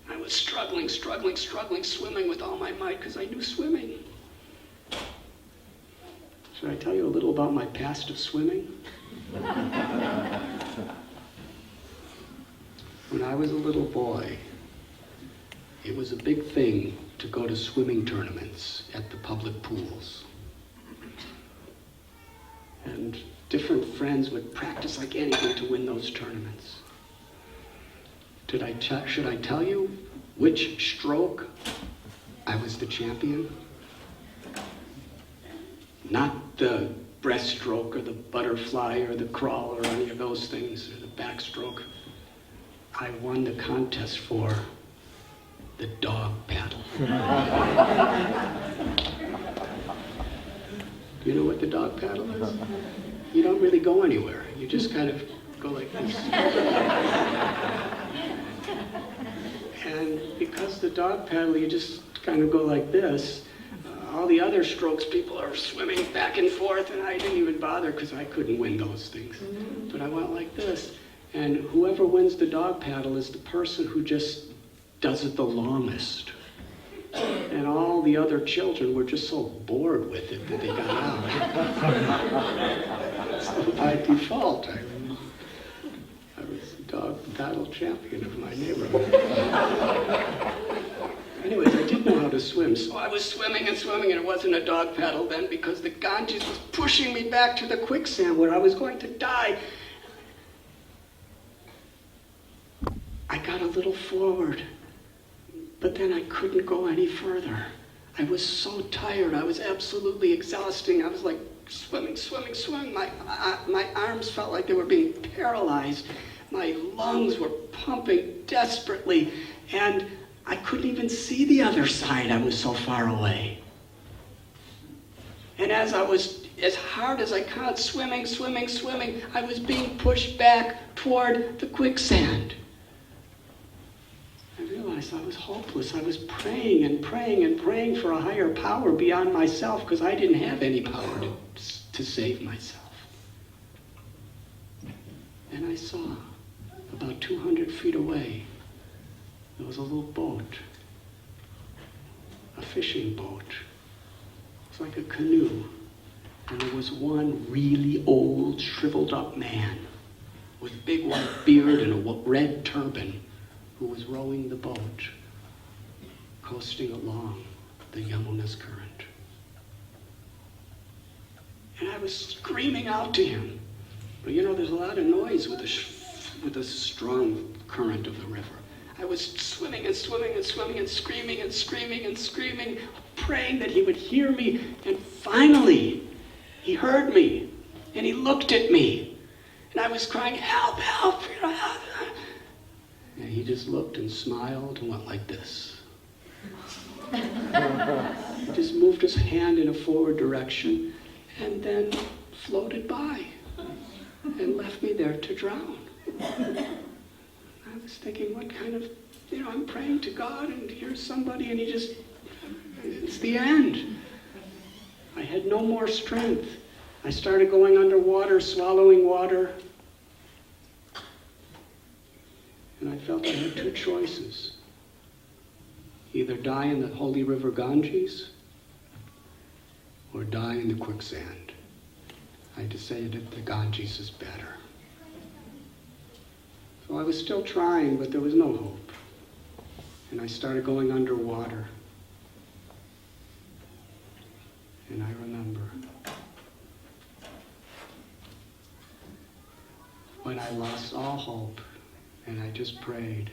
I was struggling, swimming with all my might because I knew swimming. Should I tell you a little about my past of swimming? When I was a little boy, it was a big thing to go to swimming tournaments at the public pools. And different friends would practice like anything to win those tournaments. Should I tell you which stroke I was the champion? Not the breaststroke or the butterfly or the crawl or any of those things, or the backstroke. I won the contest for the dog paddle. You know what the dog paddle is? You don't really go anywhere. You just kind of go like this. And because the dog paddle, you just kind of go like this. All the other strokes, people are swimming back and forth, and I didn't even bother because I couldn't win those things. But I went like this. And whoever wins the dog paddle is the person who just does it the longest. And all the other children were just so bored with it that they got out. So by default, I was the dog paddle champion of my neighborhood. Anyways, I did know how to swim, so I was swimming, and it wasn't a dog paddle then because the Ganges was pushing me back to the quicksand where I was going to die. I got a little forward, but then I couldn't go any further. I was so tired. I was absolutely exhausting. I was like swimming. My arms felt like they were being paralyzed. My lungs were pumping desperately, and I couldn't even see the other side. I was so far away. And as I was, as hard as I could, swimming, I was being pushed back toward the quicksand. I realized I was hopeless. I was praying for a higher power beyond myself because I didn't have any power to save myself. And I saw, about 200 feet away, there was a little boat, a fishing boat. It's like a canoe. And there was one really old, shriveled up man with big white beard and a red turban who was rowing the boat, coasting along the Yamuna's current. And I was screaming out to him. But you know, there's a lot of noise with a strong current of the river. I was swimming and screaming, praying that he would hear me. And finally, he heard me, and he looked at me. And I was crying, help, help. And he just looked and smiled and went like this. He just moved his hand in a forward direction and then floated by and left me there to drown. I was thinking, what kind of, I'm praying to God and here's somebody and it's the end. I had no more strength. I started going underwater, swallowing water. And I felt I had two choices. Either die in the holy river Ganges or die in the quicksand. I decided the Ganges is better. So I was still trying, but there was no hope. And I started going underwater. And I remember when I lost all hope and I just prayed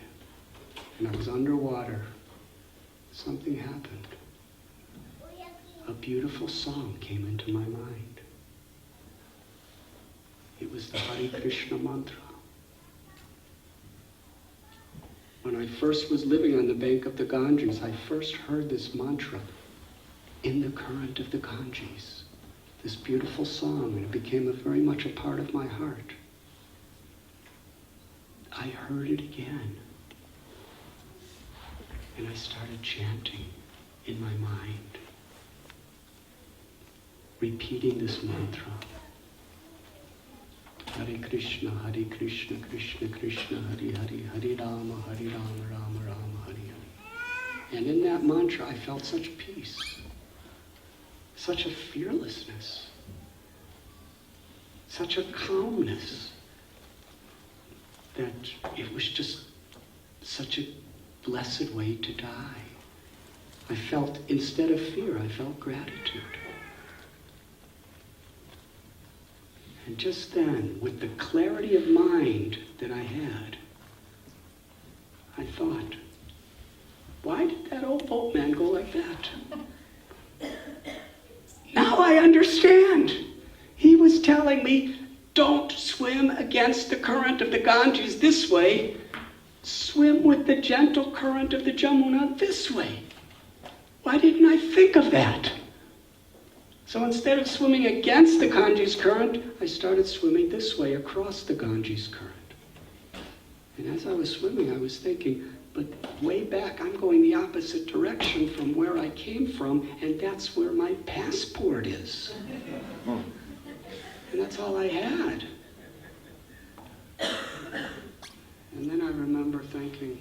and I was underwater, something happened. A beautiful song came into my mind. It was the Hare Krishna mantra. When I first was living on the bank of the Ganges, I first heard this mantra in the current of the Ganges. This beautiful song, and it became very much a part of my heart. I heard it again. And I started chanting in my mind, repeating this mantra. Hare Krishna, Krishna Krishna, Hare Hare, Hare Rama, Rama Rama, Hare Hare. And in that mantra I felt such peace, such a fearlessness, such a calmness, that it was just such a blessed way to die. I felt, instead of fear, I felt gratitude. And just then, with the clarity of mind that I had, I thought, why did that old boatman go like that? Now I understand. He was telling me, don't swim against the current of the Ganges this way. Swim with the gentle current of the Jamuna this way. Why didn't I think of that? So instead of swimming against the Ganges current, I started swimming this way across the Ganges current. And as I was swimming, I was thinking, but way back, I'm going the opposite direction from where I came from, and that's where my passport is. And that's all I had. And then I remember thinking,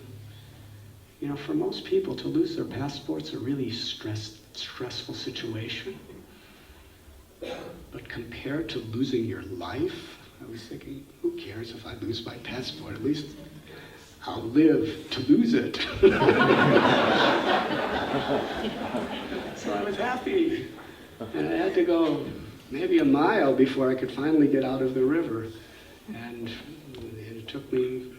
you know, for most people, to lose their passport's a really stressful situation. But compared to losing your life, I was thinking, who cares if I lose my passport? At least I'll live to lose it. So I was happy. And I had to go maybe a mile before I could finally get out of the river. And it took me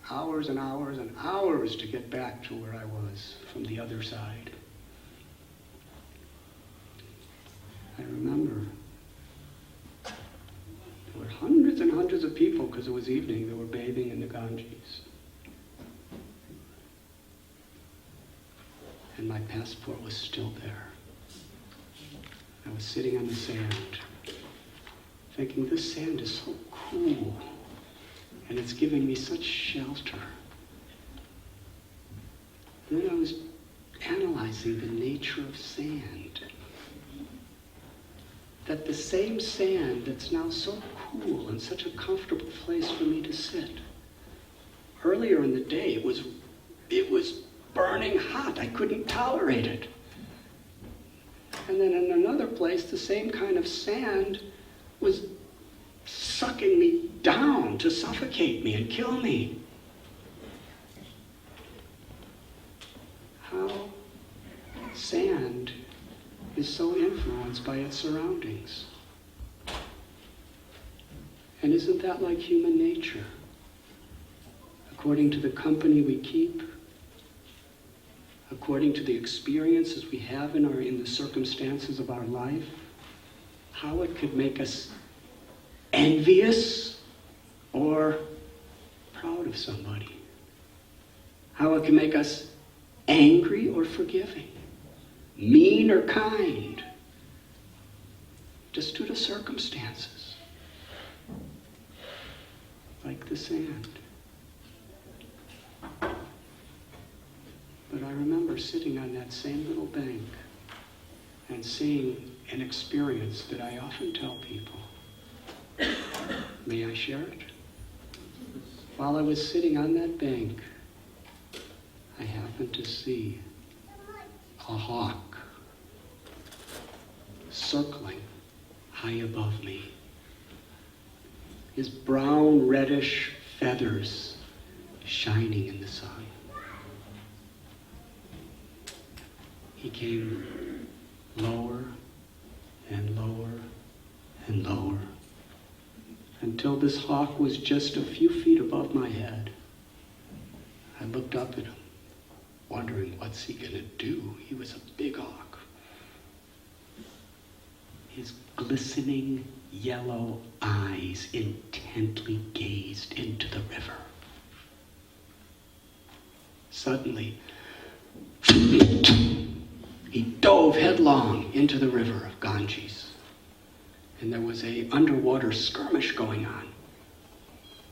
hours and hours and hours to get back to where I was from the other side. I remember there were hundreds and hundreds of people, because it was evening, that were bathing in the Ganges. And my passport was still there. I was sitting on the sand, thinking, this sand is so cool, and it's giving me such shelter. And then I was analyzing the nature of sand. That the same sand that's now so cool and such a comfortable place for me to sit. Earlier in the day, it was burning hot. I couldn't tolerate it. And then in another place, the same kind of sand was sucking me down to suffocate me and kill me. How sand is so influenced by its surroundings. And isn't that like human nature? According to the company we keep, according to the experiences we have in the circumstances of our life, how it could make us envious or proud of somebody. How it can make us angry or forgiving, mean or kind, just due to circumstances, like the sand. But I remember sitting on that same little bank and seeing an experience that I often tell people. May I share it? While I was sitting on that bank, I happened to see a hawk circling high above me. His brown, reddish feathers shining in the sun. became lower and lower and lower, until this hawk was just a few feet above my head. I looked up at him, wondering, what's he gonna do? He was a big hawk. His glistening yellow eyes intently gazed into the river. Suddenly, he dove headlong into the river of Ganges. And there was an underwater skirmish going on.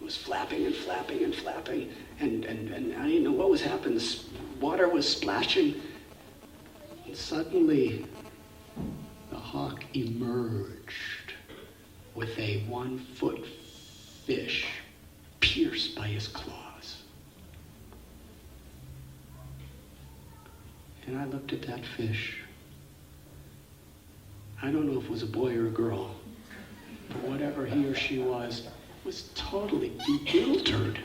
It was flapping and flapping and flapping, and I didn't know what was happening. The water was splashing. And suddenly, the hawk emerged with a 1-foot fish pierced by his claws. And I looked at that fish. I don't know if it was a boy or a girl, but whatever he or she was totally bewildered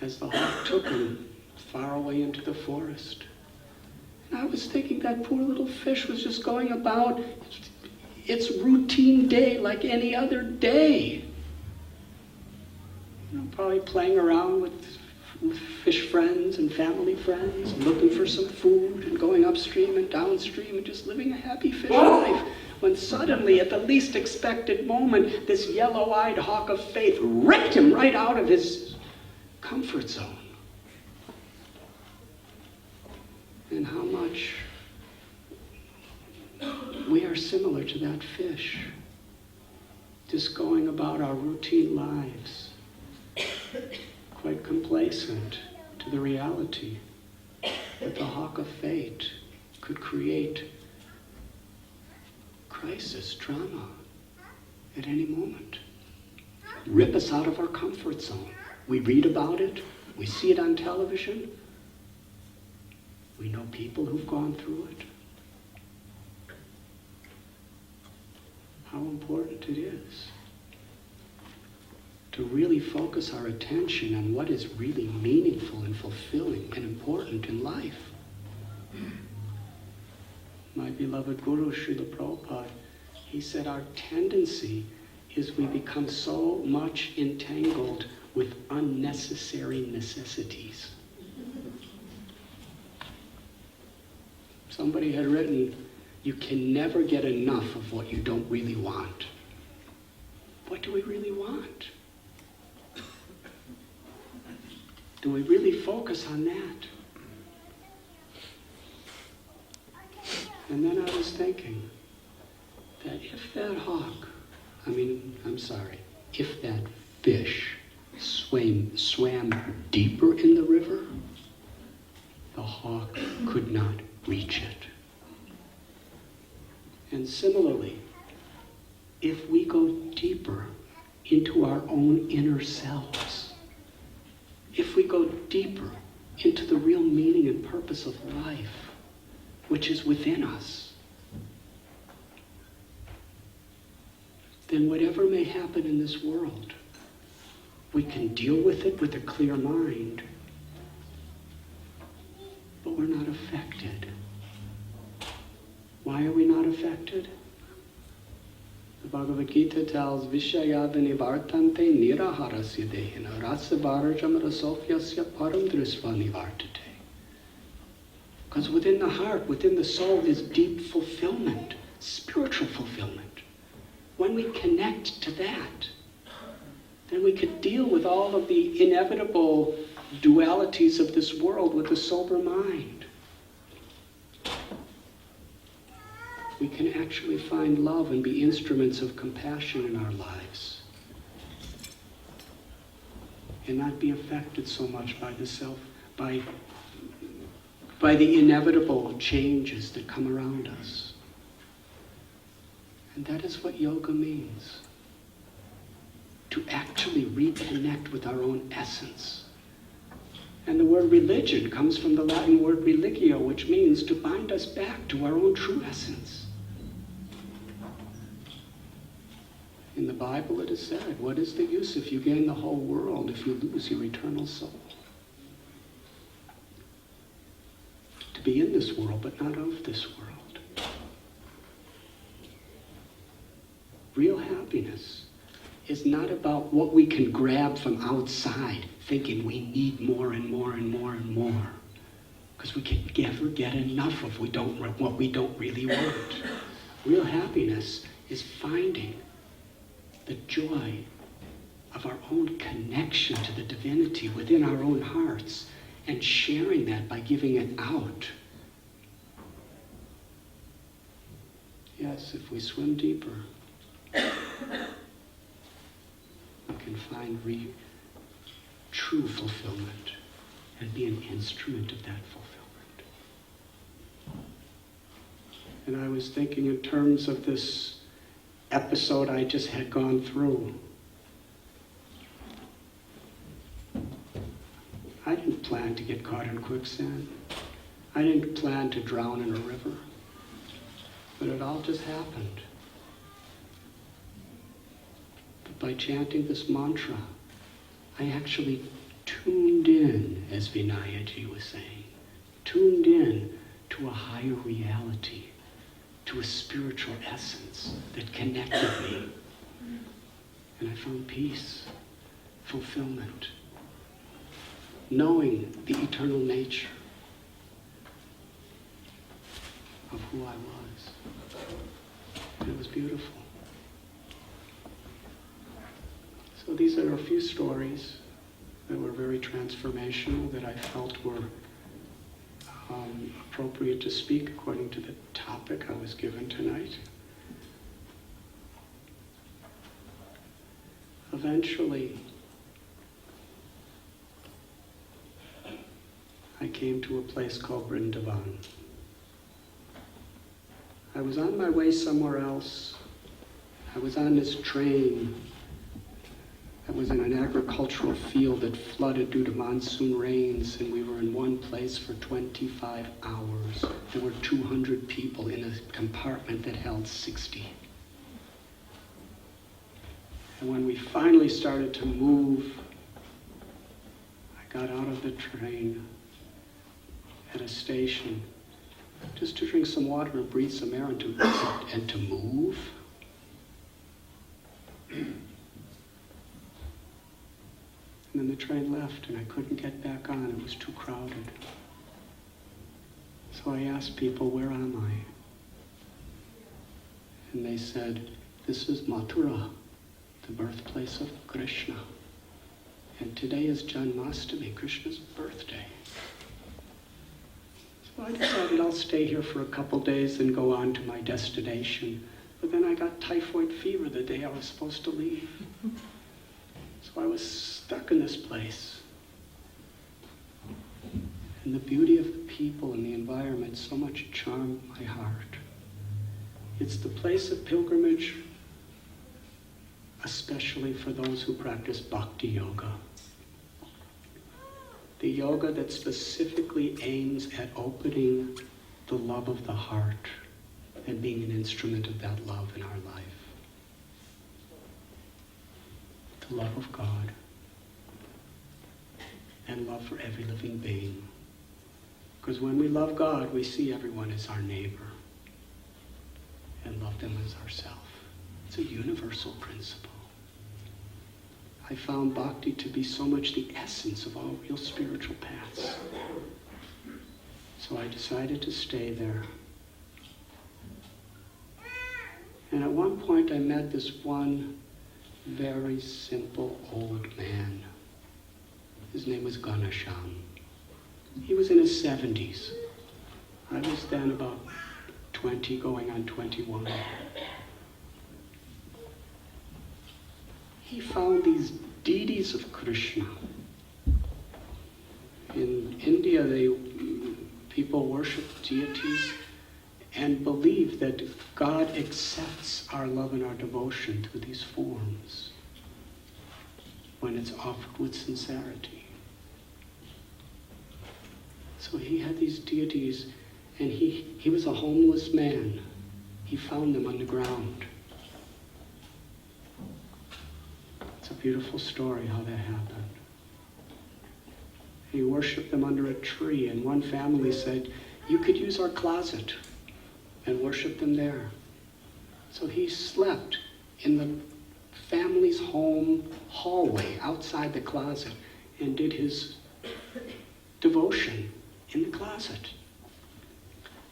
as the hawk took him far away into the forest. And I was thinking that poor little fish was just going about its routine day like any other day. Probably playing around with fish friends and family friends, and looking for some food and going upstream and downstream and just living a happy fish life. When suddenly, at the least expected moment, this yellow-eyed hawk of faith ripped him right out of his comfort zone. And how much we are similar to that fish, just going about our routine lives, quite complacent to the reality that the hawk of fate could create crisis, trauma at any moment. Rip us out of our comfort zone. We read about it, we see it on television, we know people who've gone through it. How important it is to really focus our attention on what is really meaningful and fulfilling and important in life. My beloved Guru, Srila Prabhupada, he said our tendency is we become so much entangled with unnecessary necessities. Somebody had written, you can never get enough of what you don't really want. What do we really want? Do we really focus on that? And then I was thinking that if that hawk, if that fish swam deeper in the river, the hawk could not reach it. And similarly, if we go deeper into our own inner selves, if we go deeper into the real meaning and purpose of life, which is within us, then whatever may happen in this world, we can deal with it with a clear mind, but we're not affected. Why are we not affected? The Bhagavad Gita tells, Vishaya vinivartante niraharasya dehina rasavarajam rasofyasya param drisva nivartate. Because within the heart, within the soul is deep fulfillment, spiritual fulfillment. When we connect to that, then we could deal with all of the inevitable dualities of this world with a sober mind. We can actually find love and be instruments of compassion in our lives, and not be affected so much by by the inevitable changes that come around us. And that is what yoga means. To actually reconnect with our own essence. And the word religion comes from the Latin word religio, which means to bind us back to our own true essence. In the Bible it is said, what is the use if you gain the whole world if you lose your eternal soul? To be in this world, but not of this world. Real happiness is not about what we can grab from outside, thinking we need more and more and more and more. Because we can never get enough of what we don't really want. Real happiness is finding the joy of our own connection to the divinity within our own hearts and sharing that by giving it out. Yes, if we swim deeper, we can find true fulfillment and be an instrument of that fulfillment. And I was thinking in terms of this episode I just had gone through. I didn't plan to get caught in quicksand. I didn't plan to drown in a river. But it all just happened. But by chanting this mantra, I actually tuned in, as Vinayaji was saying, tuned in to a higher reality, to a spiritual essence that connected me. And I found peace, fulfillment, knowing the eternal nature of who I was. And it was beautiful. So these are a few stories that were very transformational, that I felt were appropriate to speak according to the topic I was given tonight. Eventually, I came to a place called Vrindavan. I was on my way somewhere else. I was on this train that was in an agricultural field that flooded due to monsoon rains, and we were in one place for 25 hours. There were 200 people in a compartment that held 60. And when we finally started to move, I got out of the train at a station just to drink some water and breathe some air and to move. And then the train left and I couldn't get back on. It was too crowded. So I asked people, where am I? And they said, this is Mathura, the birthplace of Krishna. And today is Janmashtami, Krishna's birthday. So I decided I'll stay here for a couple days and go on to my destination. But then I got typhoid fever the day I was supposed to leave. So I was stuck in this place. And the beauty of the people and the environment so much charmed my heart. It's the place of pilgrimage, especially for those who practice bhakti yoga. The yoga that specifically aims at opening the love of the heart and being an instrument of that love in our life. The love of God and love for every living being. Because when we love God, we see everyone as our neighbor and love them as ourselves. It's a universal principle. I found bhakti to be so much the essence of all real spiritual paths. So I decided to stay there. And at one point I met this one very simple old man. His name was Ganesham. He was in his 70s. I was then about 20, going on 21. He found these deities of Krishna. In India, people worship deities and believe that God accepts our love and our devotion through these forms when it's offered with sincerity. So he had these deities, and he was a homeless man. He found them on the ground. It's a beautiful story how that happened. He worshipped them under a tree, and one family said, you could use our closet and worship them there. So he slept in the family's home hallway outside the closet and did his devotion in the closet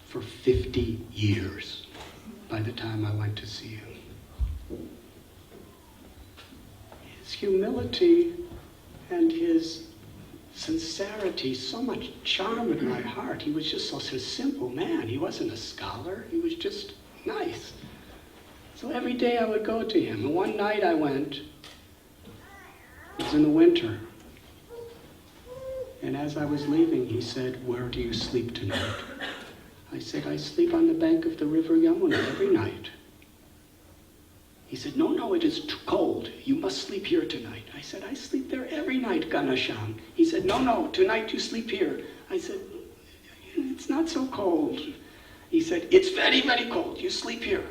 for 50 years by the time I went to see him. His humility and his sincerity so much charmed my heart. He was just such a simple man. He wasn't a scholar. He was just nice. So every day I would go to him. And one night I went. It was in the winter. And as I was leaving, he said, "Where do you sleep tonight?" I said, "I sleep on the bank of the river Yamuna every night." He said, no, it is too cold. You must sleep here tonight." I said, "I sleep there every night, Ganasham." He said, no, tonight you sleep here." I said, "It's not so cold." He said, "It's very, very cold. You sleep here."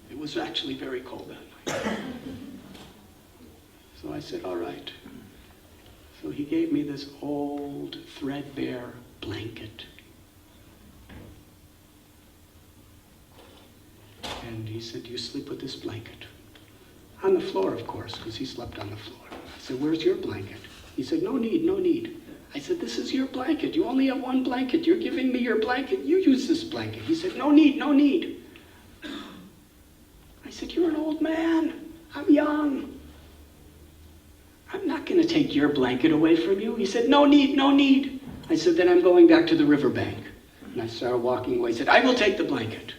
It was actually very cold that night. So I said, "All right." So he gave me this old, threadbare blanket. And he said, "You sleep with this blanket." On the floor, of course, because he slept on the floor. I said, "Where's your blanket?" He said, no need. I said, "This is your blanket. You only have one blanket. You're giving me your blanket. You use this blanket." He said, no need. I said, "You're an old man. I'm young. I'm not going to take your blanket away from you." He said, no need. I said, "Then I'm going back to the riverbank." And I started walking away. He said, "I will take the blanket."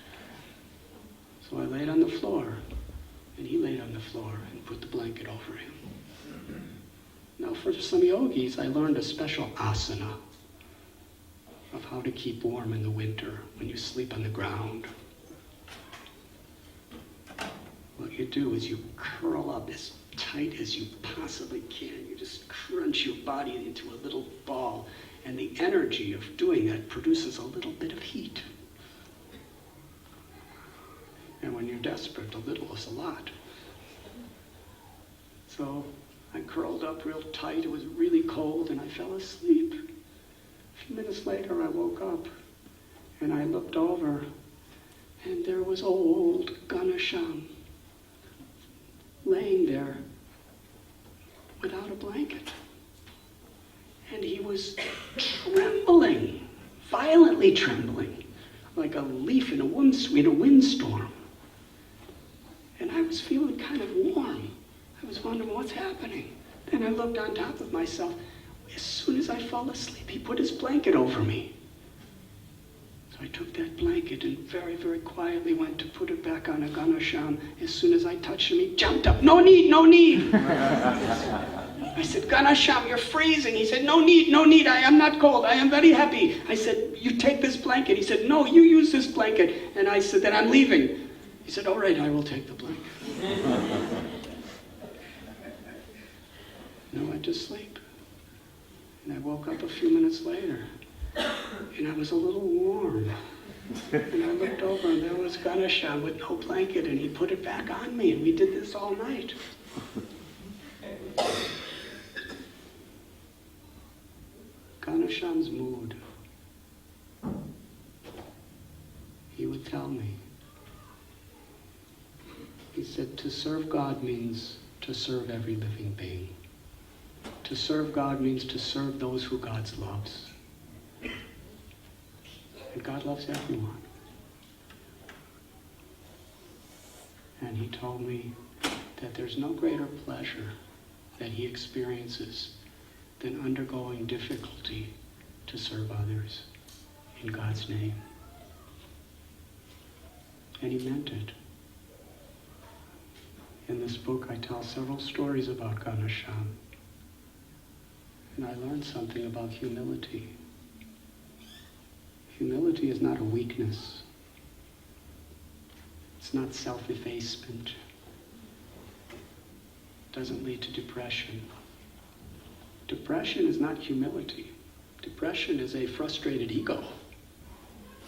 So I laid on the floor, and he laid on the floor and put the blanket over him. Now for some yogis, I learned a special asana of how to keep warm in the winter when you sleep on the ground. What you do is you curl up as tight as you possibly can. You just crunch your body into a little ball, and the energy of doing that produces a little bit of heat. And when you're desperate, a little is a lot. So I curled up real tight. It was really cold, and I fell asleep. A few minutes later, I woke up, and I looked over, and there was old Ganasham laying there without a blanket. And he was trembling, violently trembling, like a leaf in a windstorm. And I was feeling kind of warm. I was wondering what's happening. Then I looked on top of myself. As soon as I fell asleep, he put his blanket over me. So I took that blanket and very, very quietly went to put it back on a Ganasham. As soon as I touched him, he jumped up. No need. I said, "Ganasham, you're freezing." He said, no need. I am not cold. I am very happy. I said, "You take this blanket." He said, "No, you use this blanket." And I said, "Then I'm leaving." He said, "All right, I will take the blanket." And I went to sleep. And I woke up a few minutes later, and I was a little warm. And I looked over, and there was Ganasham with no blanket, and he put it back on me, and we did this all night. Ganasham's mood. He would tell me. He said, to serve God means to serve every living being. To serve God means to serve those who God loves. And God loves everyone. And he told me that there's no greater pleasure that he experiences than undergoing difficulty to serve others in God's name. And he meant it. In this book, I tell several stories about Ganasham. And I learned something about humility. Humility is not a weakness. It's not self-effacement. It doesn't lead to depression. Depression is not humility. Depression is a frustrated ego.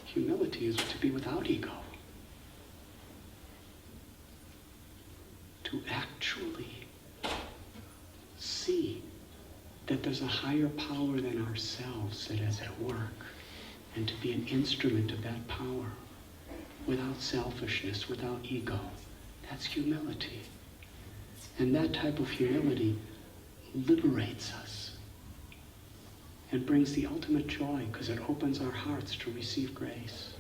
Humility is to be without ego. To actually see that there's a higher power than ourselves that is at work. and to be an instrument of that power without selfishness, without ego. That's humility. And that type of humility liberates us and brings the ultimate joy because it opens our hearts to receive grace.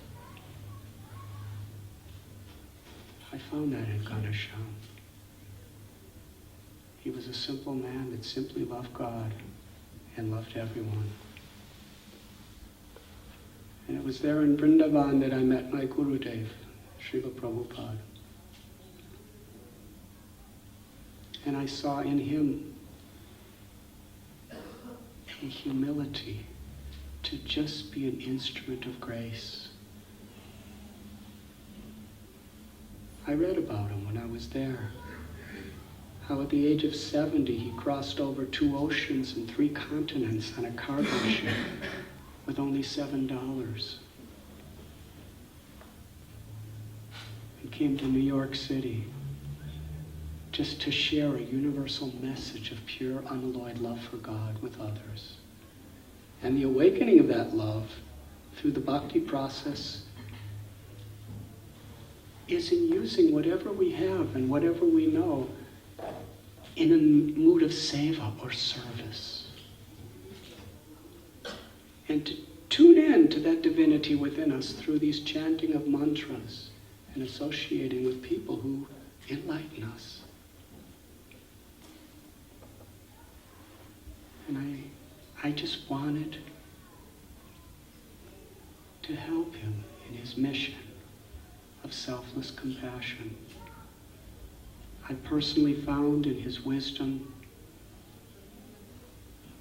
I found that in Ganesham. He was a simple man that simply loved God and loved everyone. And it was there in Vrindavan that I met my Gurudev, Srila Prabhupada. And I saw in him a humility to just be an instrument of grace. I read about him when I was there. How at the age of 70 he crossed over 2 oceans and 3 continents on a cargo ship with only $7. And came to New York City just to share a universal message of pure, unalloyed love for God with others. And the awakening of that love through the bhakti process is in using whatever we have and whatever we know in a mood of seva or service. And to tune in to that divinity within us through these chanting of mantras and associating with people who enlighten us. And I just wanted to help him in his mission of selfless compassion. I personally found in his wisdom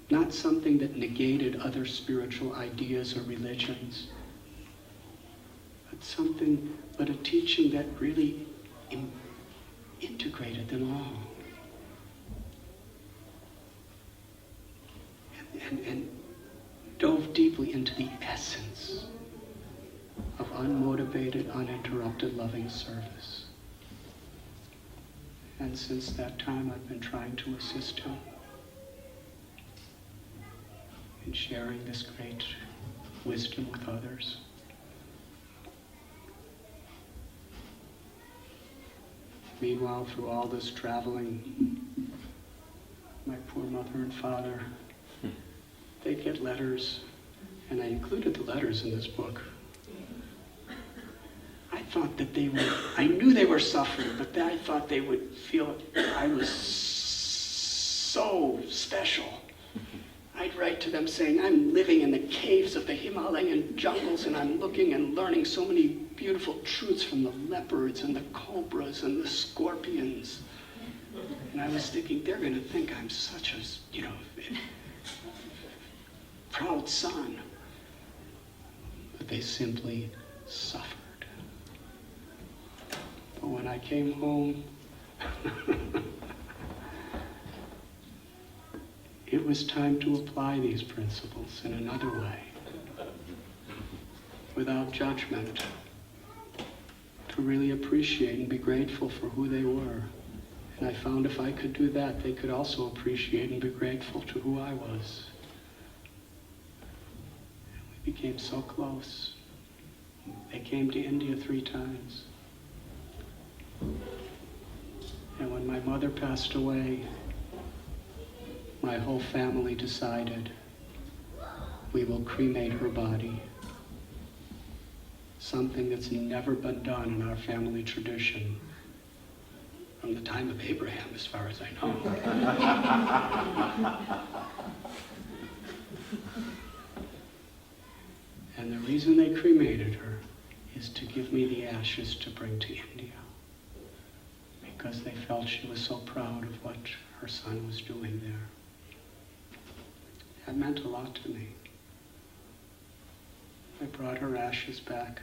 not something that negated other spiritual ideas or religions, but a teaching that really integrated them all. And dove deeply into the essence of unmotivated, uninterrupted, loving service. And since that time, I've been trying to assist him in sharing this great wisdom with others. Meanwhile, through all this traveling, my poor mother and father, they get letters, and I included the letters in this book. I thought that I knew they were suffering, but I thought they would feel I was so special. I'd write to them saying, I'm living in the caves of the Himalayan jungles, and I'm looking and learning so many beautiful truths from the leopards and the cobras and the scorpions. And I was thinking, they're going to think I'm such a, proud son. But they simply suffered. But when I came home, it was time to apply these principles in another way, without judgment, to really appreciate and be grateful for who they were. And I found if I could do that, they could also appreciate and be grateful to who I was. And we became so close. They came to India 3 times. And when my mother passed away, my whole family decided we will cremate her body. Something that's never been done in our family tradition from the time of Abraham, as far as I know. And the reason they cremated her is to give me the ashes to bring to India, because they felt she was so proud of what her son was doing there. That meant a lot to me. I brought her ashes back,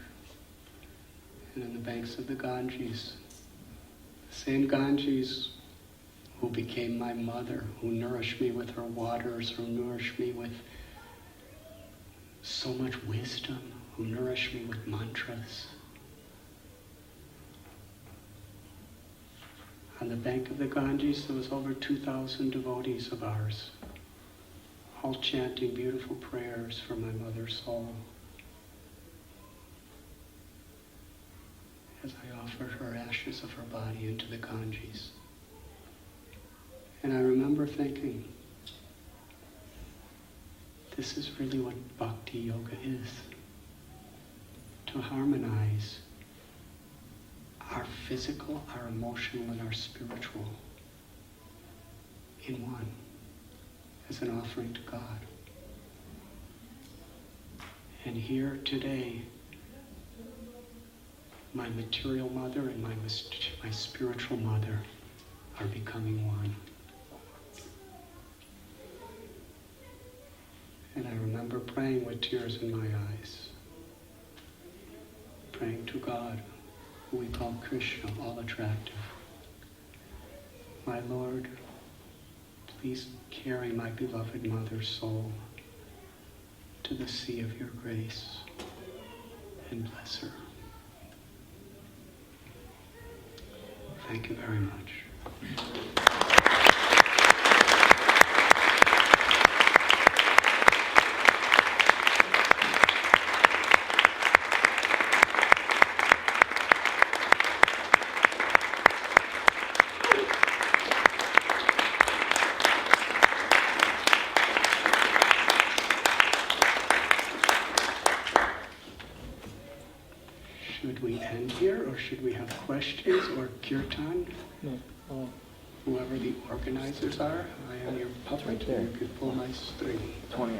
and in the banks of the Ganges, the same Ganges who became my mother, who nourished me with her waters, who nourished me with so much wisdom, who nourished me with mantras. On the bank of the Ganges, there was over 2,000 devotees of ours, all chanting beautiful prayers for my mother's soul. offered her ashes of her body into the Ganges. And I remember thinking, this is really what bhakti yoga is. To harmonize our physical, our emotional, and our spiritual in one, as an offering to God. And here today, my material mother and my spiritual mother are becoming one. And I remember praying with tears in my eyes, praying to God, who we call Krishna, all attractive. My Lord, please carry my beloved mother's soul to the sea of your grace and bless her. Thank you very much. Should we end here, or should we have questions or kirtan? No. Oh. Whoever the organizers are, I am your puppet, Right there. and you can pull my string. 20.